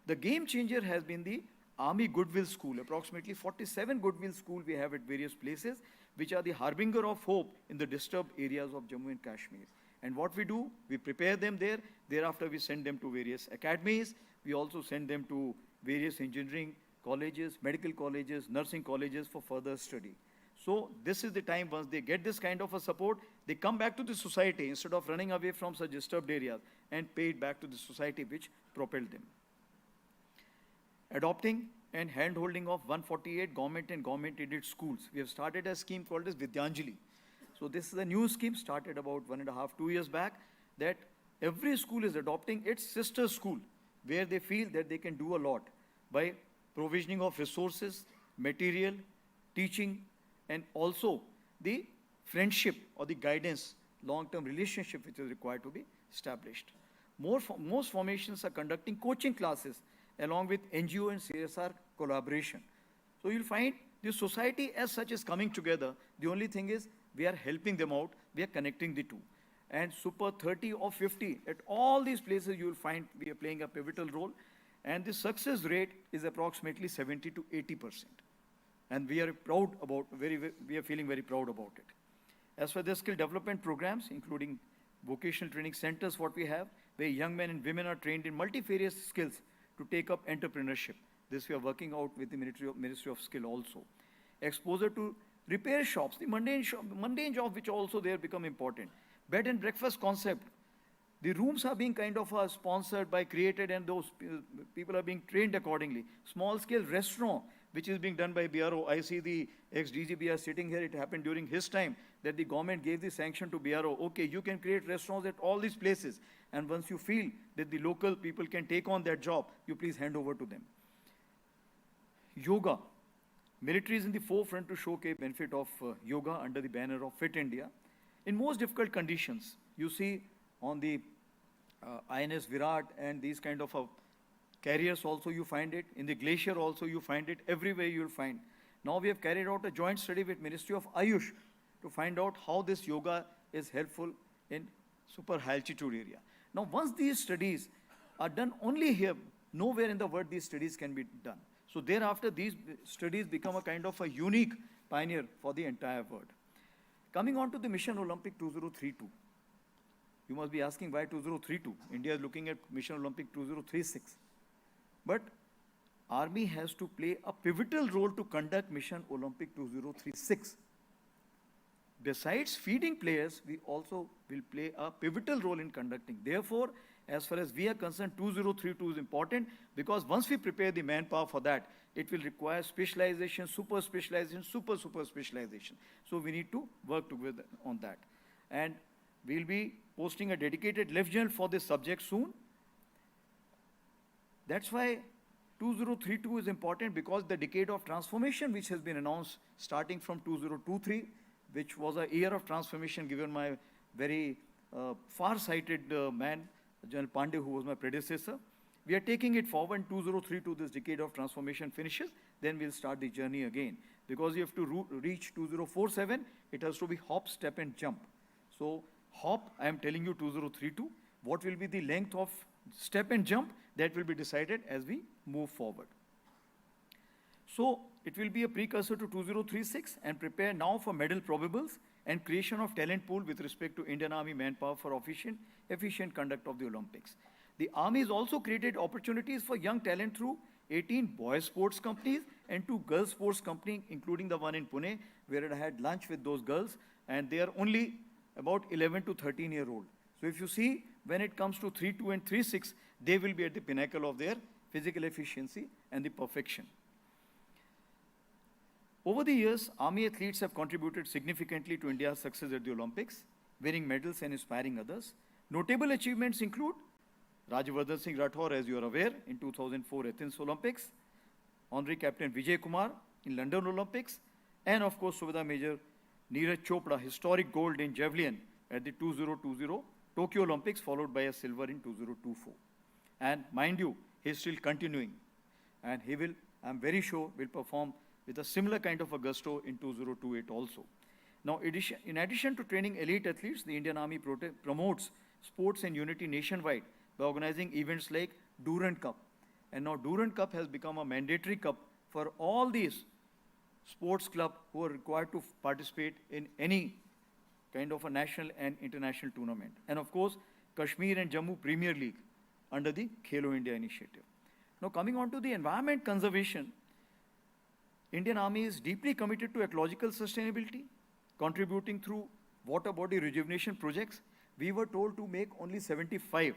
S4: The game changer has been the Army Goodwill School. Approximately 47 Goodwill School we have at various places, which are the harbinger of hope in the disturbed areas of Jammu and Kashmir. And what we do, we prepare them there. Thereafter, we send them to various academies. We also send them to various engineering colleges, medical colleges, nursing colleges for further study. So this is the time once they get this kind of a support, they come back to the society instead of running away from such disturbed areas and pay it back to the society which propelled them. Adopting and hand-holding of 148 government and government-aided schools. We have started a scheme called as Vidyanjali. So this is a new scheme started about 1.5, 2 years back, that every school is adopting its sister school where they feel that they can do a lot by provisioning of resources, material, teaching, and also the friendship or the guidance, long-term relationship which is required to be established. Most formations are conducting coaching classes along with NGO and CSR collaboration. So you'll find the society as such is coming together. The only thing is we are helping them out, we are connecting the two. And Super 30 or 50, at all these places you will find we are playing a pivotal role. And the success rate is approximately 70 to 80%. And we are proud about, we are feeling very proud about it. As for the skill development programs, including vocational training centers, what we have, where young men and women are trained in multifarious skills to take up entrepreneurship. This we are working out with the Ministry of Skill also. Exposure to repair shops, the mundane job which also there become important. Bed and breakfast concept. The rooms are being kind of sponsored by created and those people are being trained accordingly. Small scale restaurant, which is being done by BRO. I see the ex-DGBR sitting here. It happened during his time that the government gave the sanction to BRO. Okay, you can create restaurants at all these places. And once you feel that the local people can take on that job, you please hand over to them. Yoga. Military is in the forefront to showcase benefit of yoga under the banner of Fit India. In most difficult conditions, you see on the INS Virat and these kind of carriers also you find it. In the glacier also you find it. Everywhere you'll find. Now we have carried out a joint study with Ministry of Ayush to find out how this yoga is helpful in super high altitude area. Now once these studies are done only here, nowhere in the world these studies can be done. So thereafter these studies become a kind of a unique pioneer for the entire world. Coming on to the Mission Olympic 2032. You must be asking why 2032? India is looking at Mission Olympic 2036. But Army has to play a pivotal role to conduct Mission Olympic 2036. Besides feeding players, we also will play a pivotal role in conducting. Therefore, as far as we are concerned, 2032 is important because once we prepare the manpower for that, it will require specialization, super specialization, super specialization. So we need to work together on that. And we'll be posting a dedicated lieutenant for this subject soon. That's why 2032 is important because the decade of transformation which has been announced starting from 2023, which was a year of transformation given my very far-sighted man, General Pandey, who was my predecessor. We are taking it forward in 2032, this decade of transformation finishes. then we'll start the journey again. Because you have to reach 2047, it has to be hop, step, and jump. So hop, I am telling you 2032. What will be the length of step and jump? That will be decided as we move forward. So it will be a precursor to 2036 and prepare now for medal probables and creation of talent pool with respect to Indian Army manpower for efficient conduct of the Olympics. The Army has also created opportunities for young talent through 18 boys sports companies and 2 girls sports companies, including the one in Pune, where I had lunch with those girls, and they are only about 11 to 13-year-old. So if you see, when it comes to 3.2 and 3.6, they will be at the pinnacle of their physical efficiency and the perfection. Over the years, Army athletes have contributed significantly to India's success at the Olympics, winning medals and inspiring others. Notable achievements include Rajyavardhan Singh Rathore, as you are aware, in 2004 Athens Olympics, Honorary Captain Vijay Kumar in London Olympics, and of course Subedar Major Neeraj Chopra, historic gold in javelin at the 2020 Tokyo Olympics, followed by a silver in 2024. And mind you, he is still continuing, and he will, I'm very sure, will perform with a similar kind of a gusto in 2028 also. Now, in addition to training elite athletes, the Indian Army promotes sports and unity nationwide by organizing events like Durand Cup. And now Durand Cup has become a mandatory cup for all these sports clubs who are required to participate in any kind of a national and international tournament. And of course, Kashmir and Jammu Premier League under the Khelo India initiative. Now, coming on to the environment conservation, Indian Army is deeply committed to ecological sustainability, contributing through water body rejuvenation projects. We were told to make only 75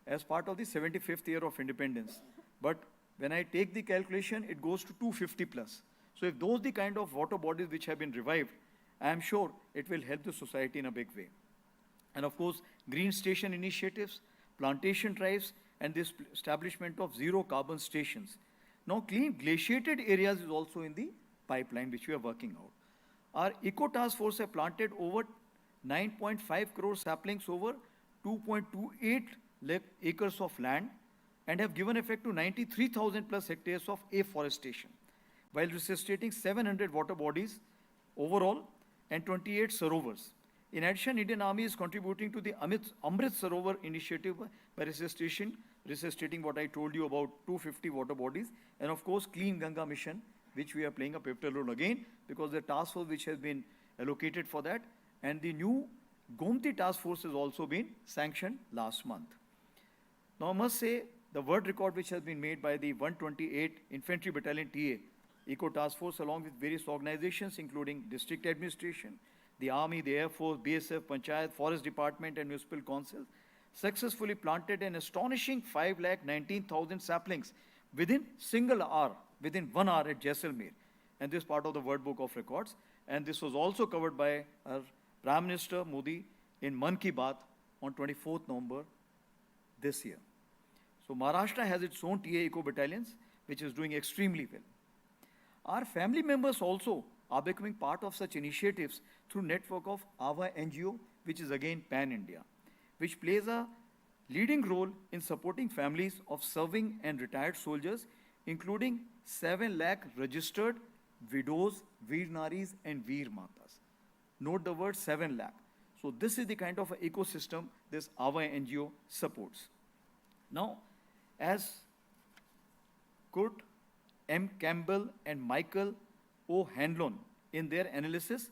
S4: as part of the 75th year of independence. But when I take the calculation, it goes to 250 plus. So if those the kind of water bodies which have been revived, I am sure it will help the society in a big way. And of course, green station initiatives, plantation drives, and the establishment of zero carbon stations. Now, clean glaciated areas is also in the pipeline, which we are working out. Our Eco Task Force have planted over 9.5 crore saplings over 2.28 lakh acres of land and have given effect to 93,000 plus hectares of afforestation, while resuscitating 700 water bodies overall and 28 sarovars. In addition, Indian Army is contributing to the Amrit Sarovar initiative by resuscitating what I told you about 250 water bodies, and of course Clean Ganga mission, which we are playing a pivotal role again, because the task force which has been allocated for that, and the new Gomti task force has also been sanctioned last month. Now I must say, the world record which has been made by the 128 Infantry Battalion TA Eco Task Force, along with various organizations including district administration, the Army, the Air Force, BSF, Panchayat, Forest Department and Municipal Council, successfully planted an astonishing 5,19,000 saplings within single hour, within 1 hour at Jaisalmer. And this is part of the World Book of Records. And this was also covered by our Prime Minister Modi in Man Ki Baat on 24th November this year. So Maharashtra has its own TA Eco battalions, which is doing extremely well. Our family members also are becoming part of such initiatives through network of AVA NGO, which is again pan-India, which plays a leading role in supporting families of serving and retired soldiers, including 7 lakh registered widows, Veer Naris and Veer Matas. Note the word 7 lakh. So this is the kind of ecosystem this AVA NGO supports. Now, as Kurt M. Campbell and Michael O. Hanlon in their analysis,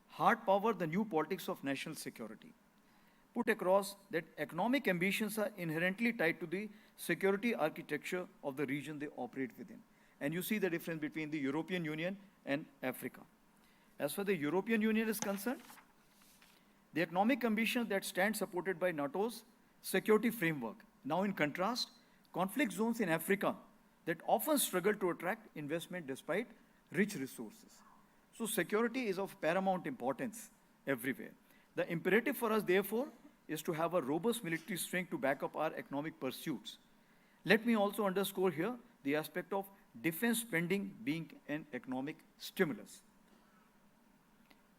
S4: Hard Power, the New Politics of National Security, put across that economic ambitions are inherently tied to the security architecture of the region they operate within. And you see the difference between the European Union and Africa. As far as the European Union is concerned, the economic ambitions that stand supported by NATO's security framework. Now in contrast, conflict zones in Africa that often struggle to attract investment despite rich resources. So security is of paramount importance everywhere. The imperative for us, therefore, is to have a robust military strength to back up our economic pursuits. Let me also underscore here the aspect of defense spending being an economic stimulus.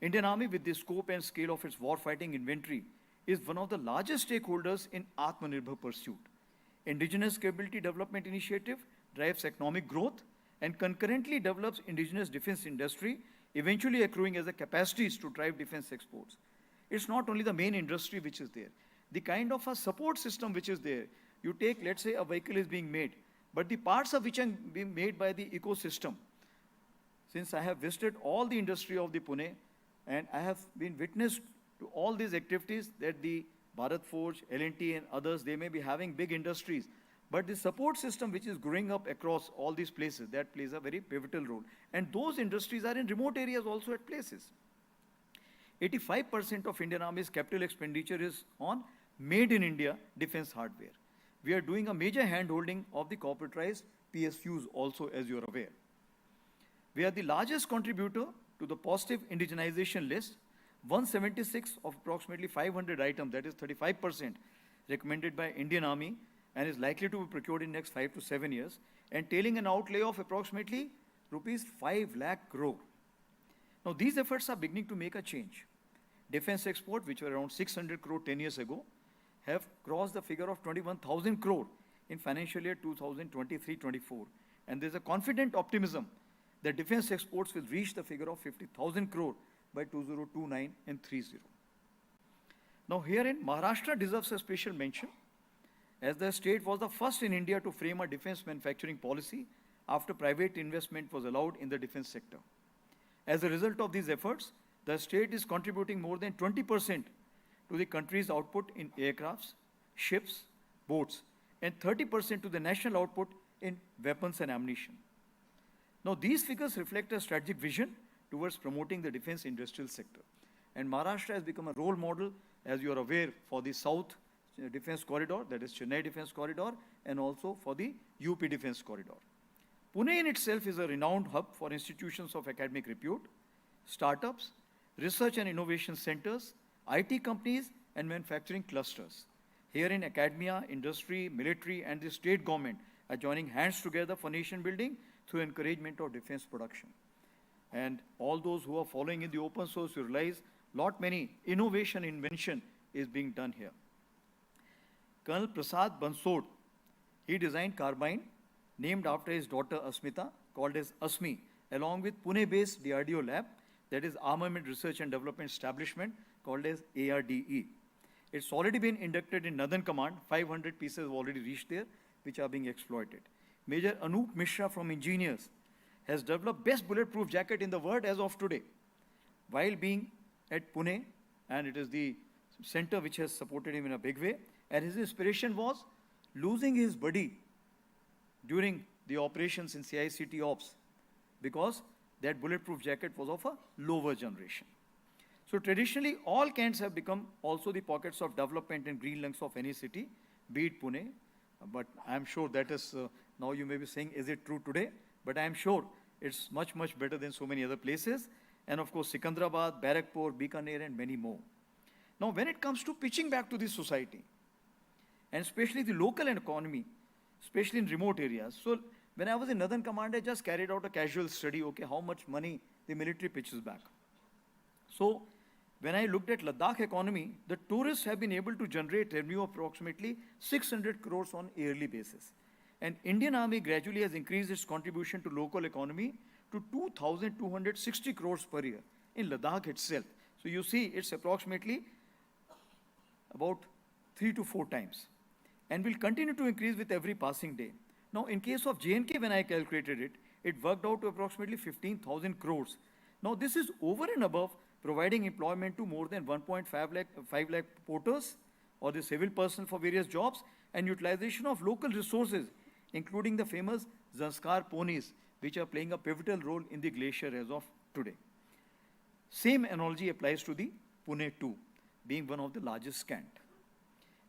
S4: Indian Army, with the scope and scale of its warfighting inventory, is one of the largest stakeholders in Atmanirbhar pursuit. Indigenous Capability Development Initiative drives economic growth, and concurrently develops indigenous defense industry, eventually accruing as the capacities to drive defense exports. It's not only the main industry which is there. The kind of a support system which is there, you take, let's say, a vehicle is being made, but the parts of which are being made by the ecosystem. Since I have visited all the industry of the Pune, and I have been witness to all these activities that the Bharat Forge, L&T and others, they may be having big industries, but the support system which is growing up across all these places, that plays a very pivotal role. And those industries are in remote areas also at places. 85% of Indian Army's capital expenditure is on made in India defense hardware. We are doing a major hand-holding of the corporatized PSUs also, as you are aware. We are the largest contributor to the positive indigenization list, 176 of approximately 500 items, that is 35%, recommended by Indian Army and is likely to be procured in next 5 to 7 years, entailing an outlay of approximately rupees 5 lakh crore. Now these efforts are beginning to make a change. Defense export, which were around 600 crore 10 years ago, have crossed the figure of 21,000 crore in financial year 2023-24. And there's a confident optimism that defense exports will reach the figure of 50,000 crore by 2029 and 30. Now herein, Maharashtra deserves a special mention, as the state was the first in India to frame a defense manufacturing policy after private investment was allowed in the defense sector. As a result of these efforts, the state is contributing more than 20% to the country's output in aircrafts, ships, boats, and 30% to the national output in weapons and ammunition. Now, these figures reflect a strategic vision towards promoting the defense industrial sector. And Maharashtra has become a role model, as you are aware, for the South Defense Corridor, that is Chennai Defense Corridor, and also for the UP Defense Corridor. Pune in itself is a renowned hub for institutions of academic repute, startups, research and innovation centers, IT companies, and manufacturing clusters. Here in academia, industry, military, and the state government are joining hands together for nation building through encouragement of defense production. And all those who are following in the open source, you realize many innovation, invention is being done here. Colonel Prasad Bansod, he designed carbine named after his daughter Asmita, called as ASMI, along with Pune-based DRDO lab, that is Armament Research and Development Establishment, called as ARDE. It's already been inducted in Northern Command, 500 pieces have already reached there, which are being exploited. Major Anup Mishra from Engineers has developed best bulletproof jacket in the world as of today, while being at Pune, and it is the center which has supported him in a big way, and his inspiration was losing his buddy during the operations in CICT Ops, because that bulletproof jacket was of a lower generation. So traditionally, all camps have become also the pockets of development and green lungs of any city, be it Pune, but I'm sure that is, now you may be saying, is it true today? But I'm sure it's much, much better than so many other places. And of course, Sikandrabad, Barakpur, Bikaner, and many more. Now, when it comes to pitching back to the society, and especially the local economy, especially in remote areas. So when I was in Northern Command, I just carried out a casual study, okay, how much money the military pitches back. So when I looked at Ladakh economy, the tourists have been able to generate revenue of approximately 600 crores on yearly basis. And Indian Army gradually has increased its contribution to local economy to 2,260 crores per year in Ladakh itself. So you see, it's approximately about 3 to 4 times. And will continue to increase with every passing day. Now, in case of J&K, when I calculated it, it worked out to approximately 15,000 crores. Now, this is over and above providing employment to more than 5 lakh porters or the civil personnel for various jobs, and utilization of local resources, including the famous Zanskar ponies, which are playing a pivotal role in the glacier as of today. Same analogy applies to the Pune 2, being one of the largest cant.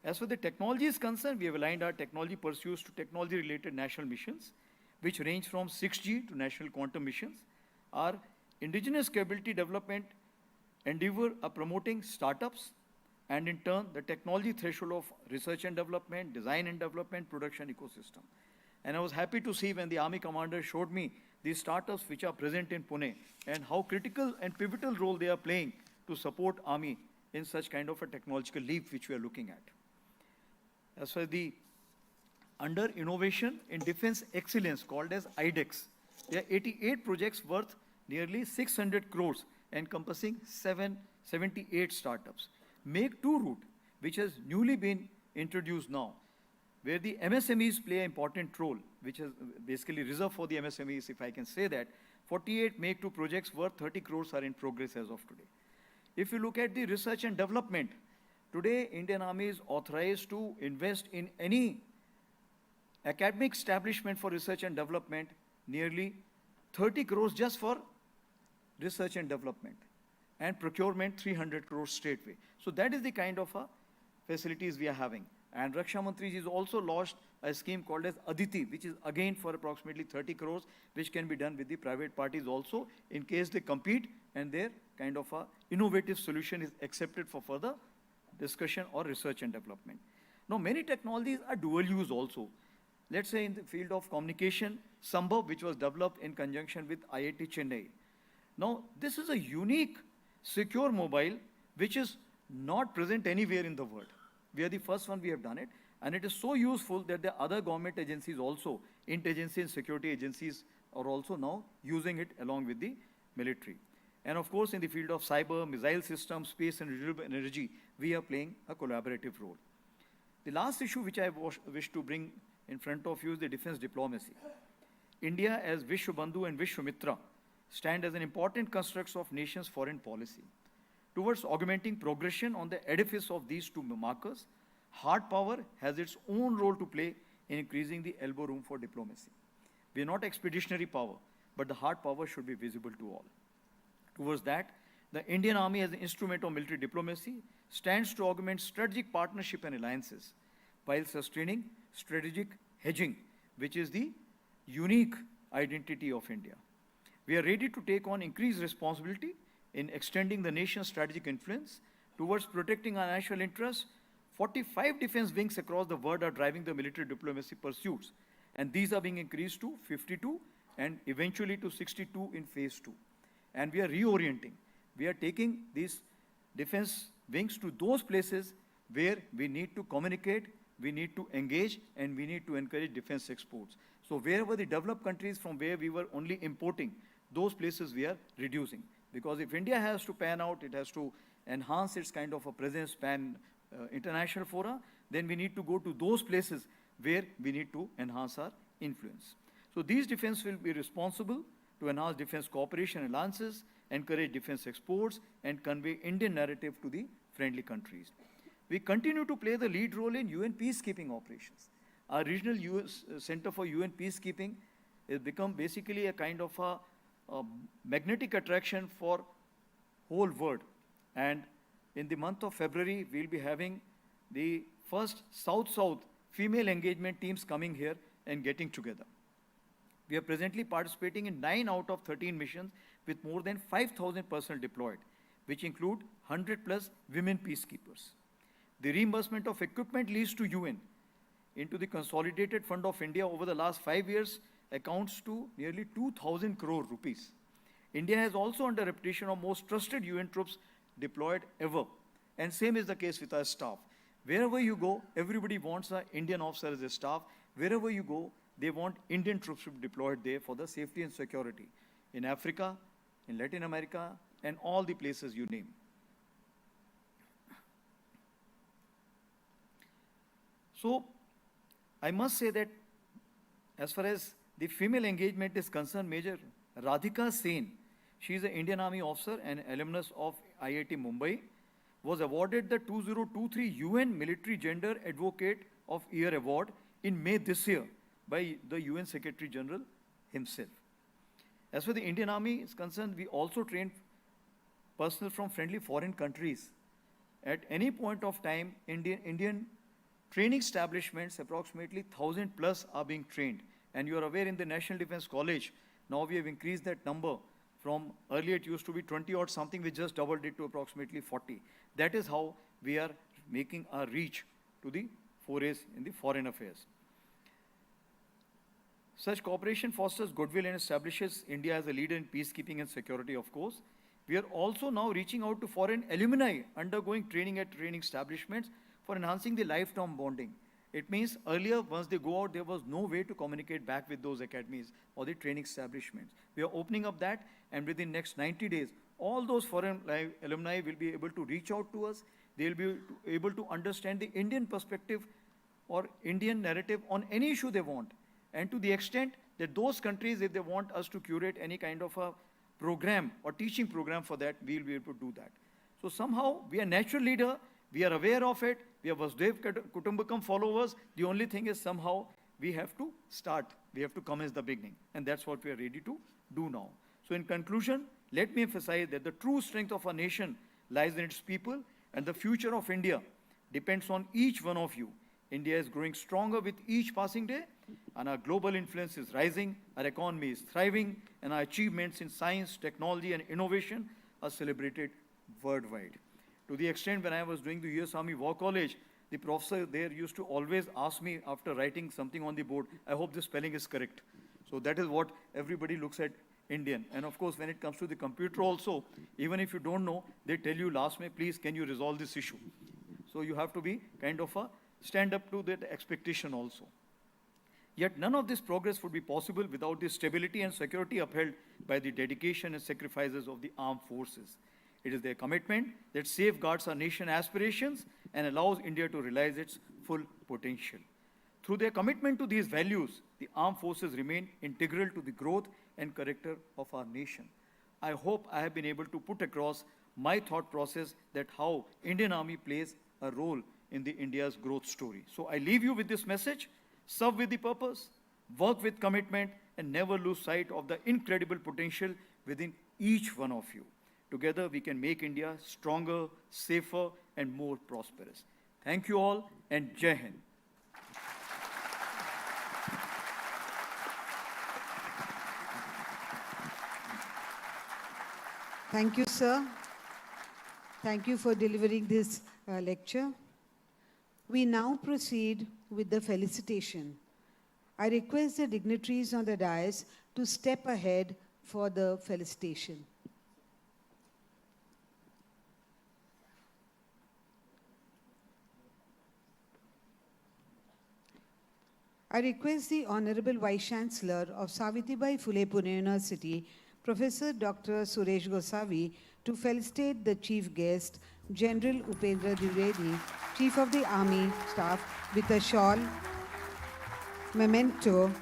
S4: As for the technology is concerned, we have aligned our technology pursuits to technology-related national missions, which range from 6G to national quantum missions. Our indigenous capability development endeavor are promoting startups, and in turn, the technology threshold of research and development, design and development, production ecosystem. And I was happy to see when the Army commander showed me these startups which are present in Pune and how critical and pivotal role they are playing to support Army in such kind of a technological leap which we are looking at. As far as the under innovation in defense excellence called as IDEX. There are 88 projects worth nearly 600 crores encompassing 78 startups. Make 2 route, which has newly been introduced now, where the MSMEs play an important role, which is basically reserved for the MSMEs, if I can say that. 48 Make 2 projects worth 30 crores are in progress as of today. If you look at the research and development, today Indian Army is authorized to invest in any academic establishment for research and development, nearly 30 crores just for research and development, and procurement 300 crores straightway. So that is the kind of facilities we are having. And Raksha Mantri has also launched a scheme called as Aditi, which is again for approximately 30 crores, which can be done with the private parties also in case they compete and their kind of a innovative solution is accepted for further discussion or research and development. Now, many technologies are dual use also. Let's say in the field of communication, Sambhav, which was developed in conjunction with IIT Chennai. Now, this is a unique, secure mobile, which is not present anywhere in the world. We are the first one we have done it, and it is so useful that the other government agencies also, intelligence and security agencies are also now using it along with the military. And of course, in the field of cyber, missile systems, space and renewable energy, we are playing a collaborative role. The last issue which I wish to bring in front of you is the defense diplomacy. India as Vishwabandhu and Vishwamitra stand as an important constructs of nations' foreign policy. Towards augmenting progression on the edifice of these two markers, hard power has its own role to play in increasing the elbow room for diplomacy. We are not expeditionary power, but the hard power should be visible to all. Towards that, the Indian Army as an instrument of military diplomacy stands to augment strategic partnership and alliances while sustaining strategic hedging, which is the unique identity of India. We are ready to take on increased responsibility in extending the nation's strategic influence towards protecting our national interests. 45 defense wings across the world are driving the military diplomacy pursuits, and these are being increased to 52 and eventually to 62 in phase 2. And we are reorienting. We are taking these defense wings to those places where we need to communicate, we need to engage, and we need to encourage defense exports. So wherever the developed countries from where we were only importing, those places we are reducing. Because if India has to pan out, it has to enhance its kind of a presence, pan international fora, then we need to go to those places where we need to enhance our influence. So these defense will be responsible to enhance defense cooperation and alliances, encourage defense exports, and convey Indian narrative to the friendly countries. We continue to play the lead role in UN peacekeeping operations. Our regional US Center for UN Peacekeeping has become basically a kind of a magnetic attraction for whole world. And in the month of February, we'll be having the first South-South female engagement teams coming here and getting together. We are presently participating in 9 out of 13 missions with more than 5,000 personnel deployed, which include 100 plus women peacekeepers. The reimbursement of equipment leased to UN into the Consolidated Fund of India over the last 5 years accounts to nearly 2,000 crore rupees. India has also earned a reputation of most trusted UN troops deployed ever. And same is the case with our staff. Wherever you go, everybody wants an Indian officer as a staff. Wherever you go, they want Indian troops to be deployed there for the safety and security. In Africa, in Latin America, and all the places you name. So, I must say that as far as the female engagement is concerned, Major Radhika Sen, she is an Indian Army officer and alumnus of IIT Mumbai, was awarded the 2023 UN Military Gender Advocate of Year Award in May this year by the UN Secretary General himself. As for the Indian Army is concerned, we also train personnel from friendly foreign countries. At any point of time, Indian training establishments, approximately 1,000 plus are being trained. And you are aware in the National Defense College, now we have increased that number from earlier it used to be 20 or something, we just doubled it to approximately 40. That is how we are making our reach to the forays in the foreign affairs. Such cooperation fosters goodwill and establishes India as a leader in peacekeeping and security, of course. We are also now reaching out to foreign alumni undergoing training at training establishments for enhancing the lifetime bonding. It means earlier, once they go out, there was no way to communicate back with those academies or the training establishments. We are opening up that, and within next 90 days, all those foreign alumni will be able to reach out to us. They'll be able to understand the Indian perspective or Indian narrative on any issue they want. And to the extent that those countries, if they want us to curate any kind of a program or teaching program for that, we'll be able to do that. So somehow, we are natural leader, we are aware of it, we are Vasudev Kutumbakam followers. The only thing is somehow we have to start, we have to commence the beginning. And that's what we are ready to do now. So in conclusion, let me emphasize that the true strength of our nation lies in its people, and the future of India depends on each one of you. India is growing stronger with each passing day, and our global influence is rising, our economy is thriving, and our achievements in science, technology, and innovation are celebrated worldwide. To the extent when I was doing the US Army War College, the professor there used to always ask me after writing something on the board, I hope the spelling is correct. So that is what everybody looks at Indian. And of course, when it comes to the computer also, even if you don't know, they tell you last May, please, can you resolve this issue? So you have to be kind of a stand up to that expectation also. Yet none of this progress would be possible without the stability and security upheld by the dedication and sacrifices of the armed forces. It is their commitment that safeguards our nation's aspirations and allows India to realize its full potential. Through their commitment to these values, the armed forces remain integral to the growth and character of our nation. I hope I have been able to put across my thought process that how Indian Army plays a role in the India's growth story. So I leave you with this message: serve with the purpose, work with commitment, and never lose sight of the incredible potential within each one of you. Together, we can make India stronger, safer, and more prosperous. Thank you all, and Jai Hind.
S1: Thank you, sir. Thank you for delivering this lecture. We now proceed with the felicitation. I request the dignitaries on the dais to step ahead for the felicitation. I request the Honorable Vice Chancellor of Savitribai Phule Pune University, Professor Dr. Suresh Gosavi, to felicitate the Chief Guest, General Upendra Dwivedi, Chief of the Army Staff, with a shawl, memento,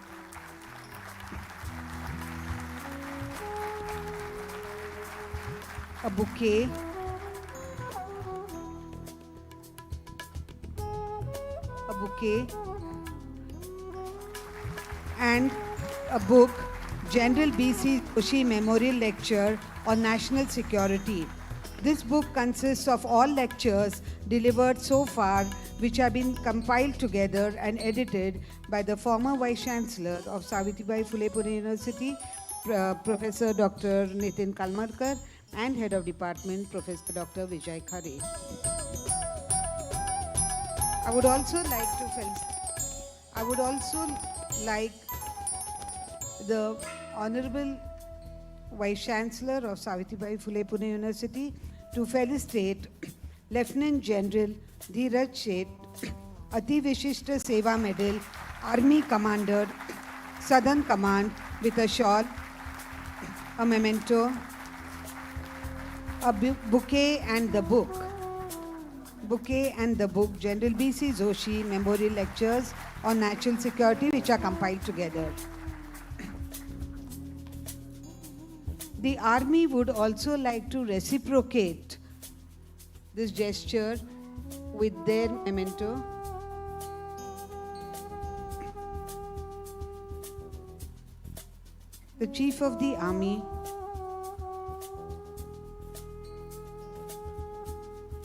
S1: a bouquet, and a book, General B.C. Joshi Memorial Lecture on National Security. This book consists of all lectures delivered so far, which have been compiled together and edited by the former Vice Chancellor of Savitribai Phule Pune University, Professor Dr. Nitin Kalmarkar, and Head of Department, Professor Dr. Vijay Khare. I would also like the Honorable Vice Chancellor of Savitribai Phule Pune University to felicitate Lieutenant General Dheeraj Sheth, Ati Vishishta Seva Medal, Army Commander, Southern Command, with a shawl, a memento, a bouquet and the book. General B.C. Joshi Memorial Lectures on National Security, which are compiled together. The Army would also like to reciprocate this gesture with their memento. The Chief of the Army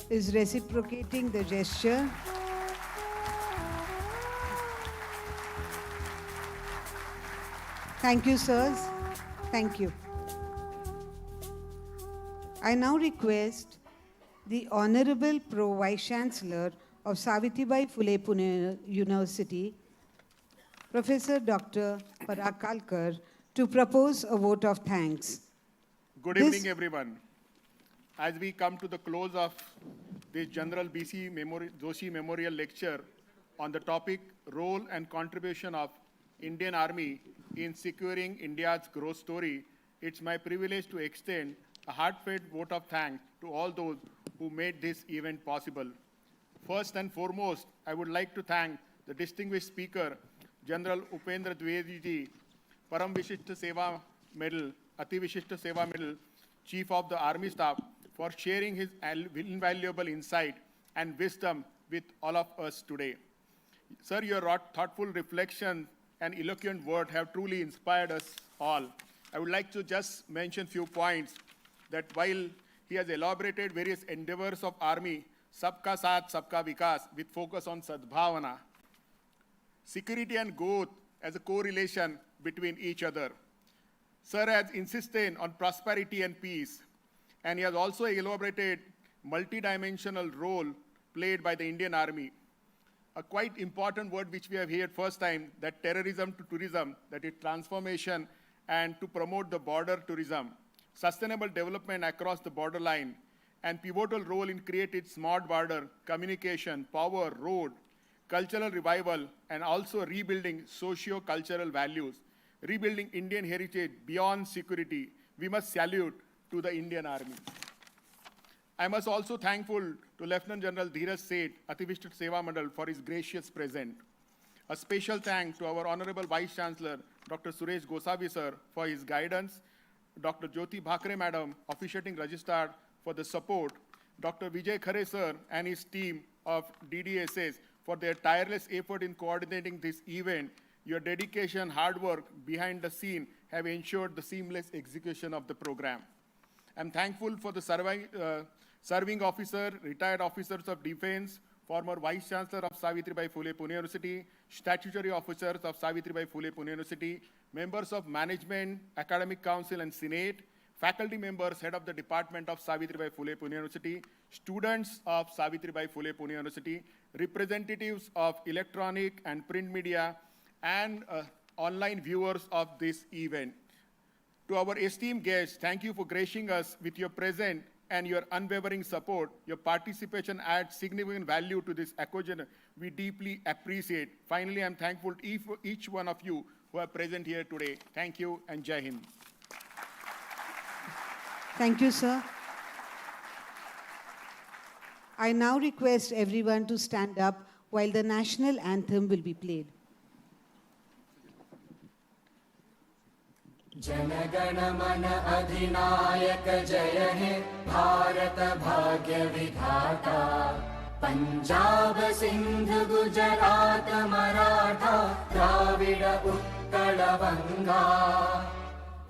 S1: is reciprocating the gesture. Thank you, sirs. Thank you. I now request the Honorable Pro Vice Chancellor of Savitribai Phule Pune University, Professor Dr. Parag Kalkar, to propose a vote of thanks.
S5: Good evening, everyone. As we come to the close of this General B.C. Joshi Memorial Lecture on the topic Role and Contribution of Indian Army in Securing India's Growth Story, it's my privilege to extend a heartfelt vote of thanks to all those who made this event possible. First and foremost, I would like to thank the distinguished speaker, General Upendra Dwivedi ji, Param Vishishta Seva Medal, Ati Vishishta Seva Medal, Chief of the Army Staff, for sharing his invaluable insight and wisdom with all of us today. Sir, your thoughtful reflection and eloquent words have truly inspired us all. I would like to just mention few points that while he has elaborated various endeavors of Army, Sabka Saath, Sabka Vikas, with focus on Sadbhavana, security and growth as a correlation between each other. Sir has insisted on prosperity and peace, and he has also elaborated multidimensional role played by the Indian Army. A quite important word which we have heard first time, that terrorism to tourism, that is transformation, and to promote the border tourism, sustainable development across the borderline, and pivotal role in creating smart border, communication, power, road, cultural revival, and also rebuilding socio-cultural values, rebuilding Indian heritage beyond security. We must salute to the Indian Army. I must also thankful to Lieutenant General Dheeraj Seth, Ativishta Seva Mandal, for his gracious present. A special thanks to our Honorable Vice Chancellor, Dr. Suresh Gosavi sir, for his guidance, Dr. Jyoti Bhakre Madam, officiating registrar, for the support, Dr. Vijay Khare sir and his team of DDSS for their tireless effort in coordinating this event. Your dedication, hard work behind the scene have ensured the seamless execution of the program. I'm thankful for the serving officer, retired officers of defense, former Vice Chancellor of Savitribai Phule Pune University, statutory officers of Savitribai Phule Pune University, members of management, academic council and senate, faculty members, head of the department of Savitribai Phule Pune University, students of Savitribai Phule Pune University, representatives of electronic and print media, and online viewers of this event. To our esteemed guests, thank you for gracing us with your presence and your unwavering support. Your participation adds significant value to this occasion. We deeply appreciate. Finally, I'm thankful to each one of you who are present here today. Thank you and Jai Hind.
S1: Thank you, sir. I now request everyone to stand up while the national anthem will be played.
S6: जनगण मन अधिनायक जय हे भारत भाग्य विधाता पंजाब सिंध गुजरात मराठा द्राविड उत्कल बंगा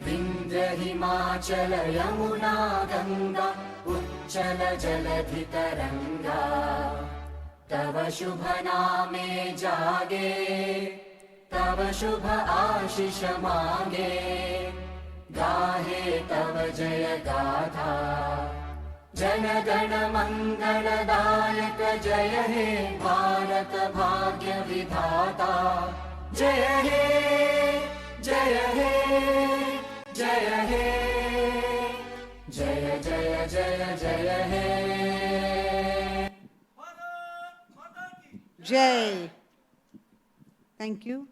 S6: विंध्य हिमाचल यमुना गंगा उच्चल जलधि तरंगा तव शुभ नामे जागे तव शुभ आशीष मांगे गाहे तव जय गाथा जन गण मंगलदायक जय हे भारत भाग्य विधाता जय हे जय हे जय हे जय जय जय जय हे
S1: Jai. Thank you.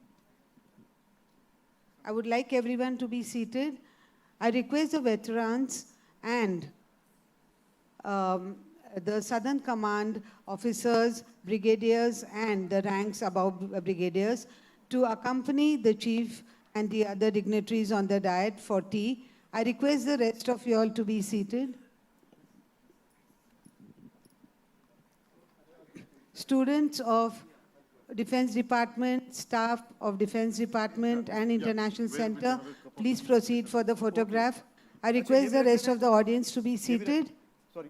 S1: I would like everyone to be seated. I request the veterans and the Southern Command officers, brigadiers, and the ranks above brigadiers to accompany the chief and the other dignitaries on the diet for tea. I request the rest of you all to be seated. Students of Defense Department, staff of Defense Department and International Center, please proceed for the photograph. I request the rest of the audience to be seated.
S4: Sorry.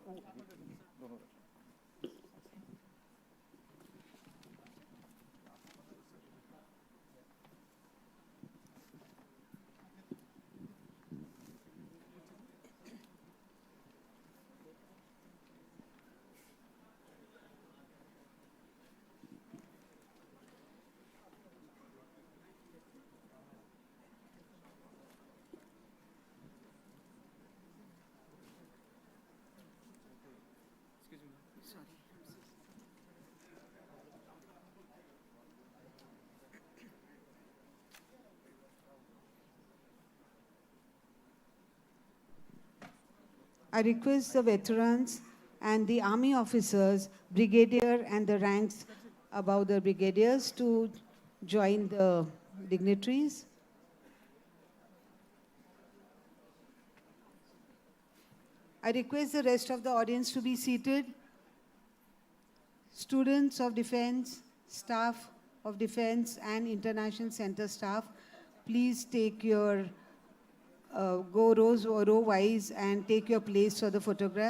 S1: I request the veterans and the army officers, brigadier and the ranks above the brigadiers to join the dignitaries. I request the rest of the audience to be seated. Students of defense, staff of defense and international center staff, please take your go row-wise and take your place for the photograph.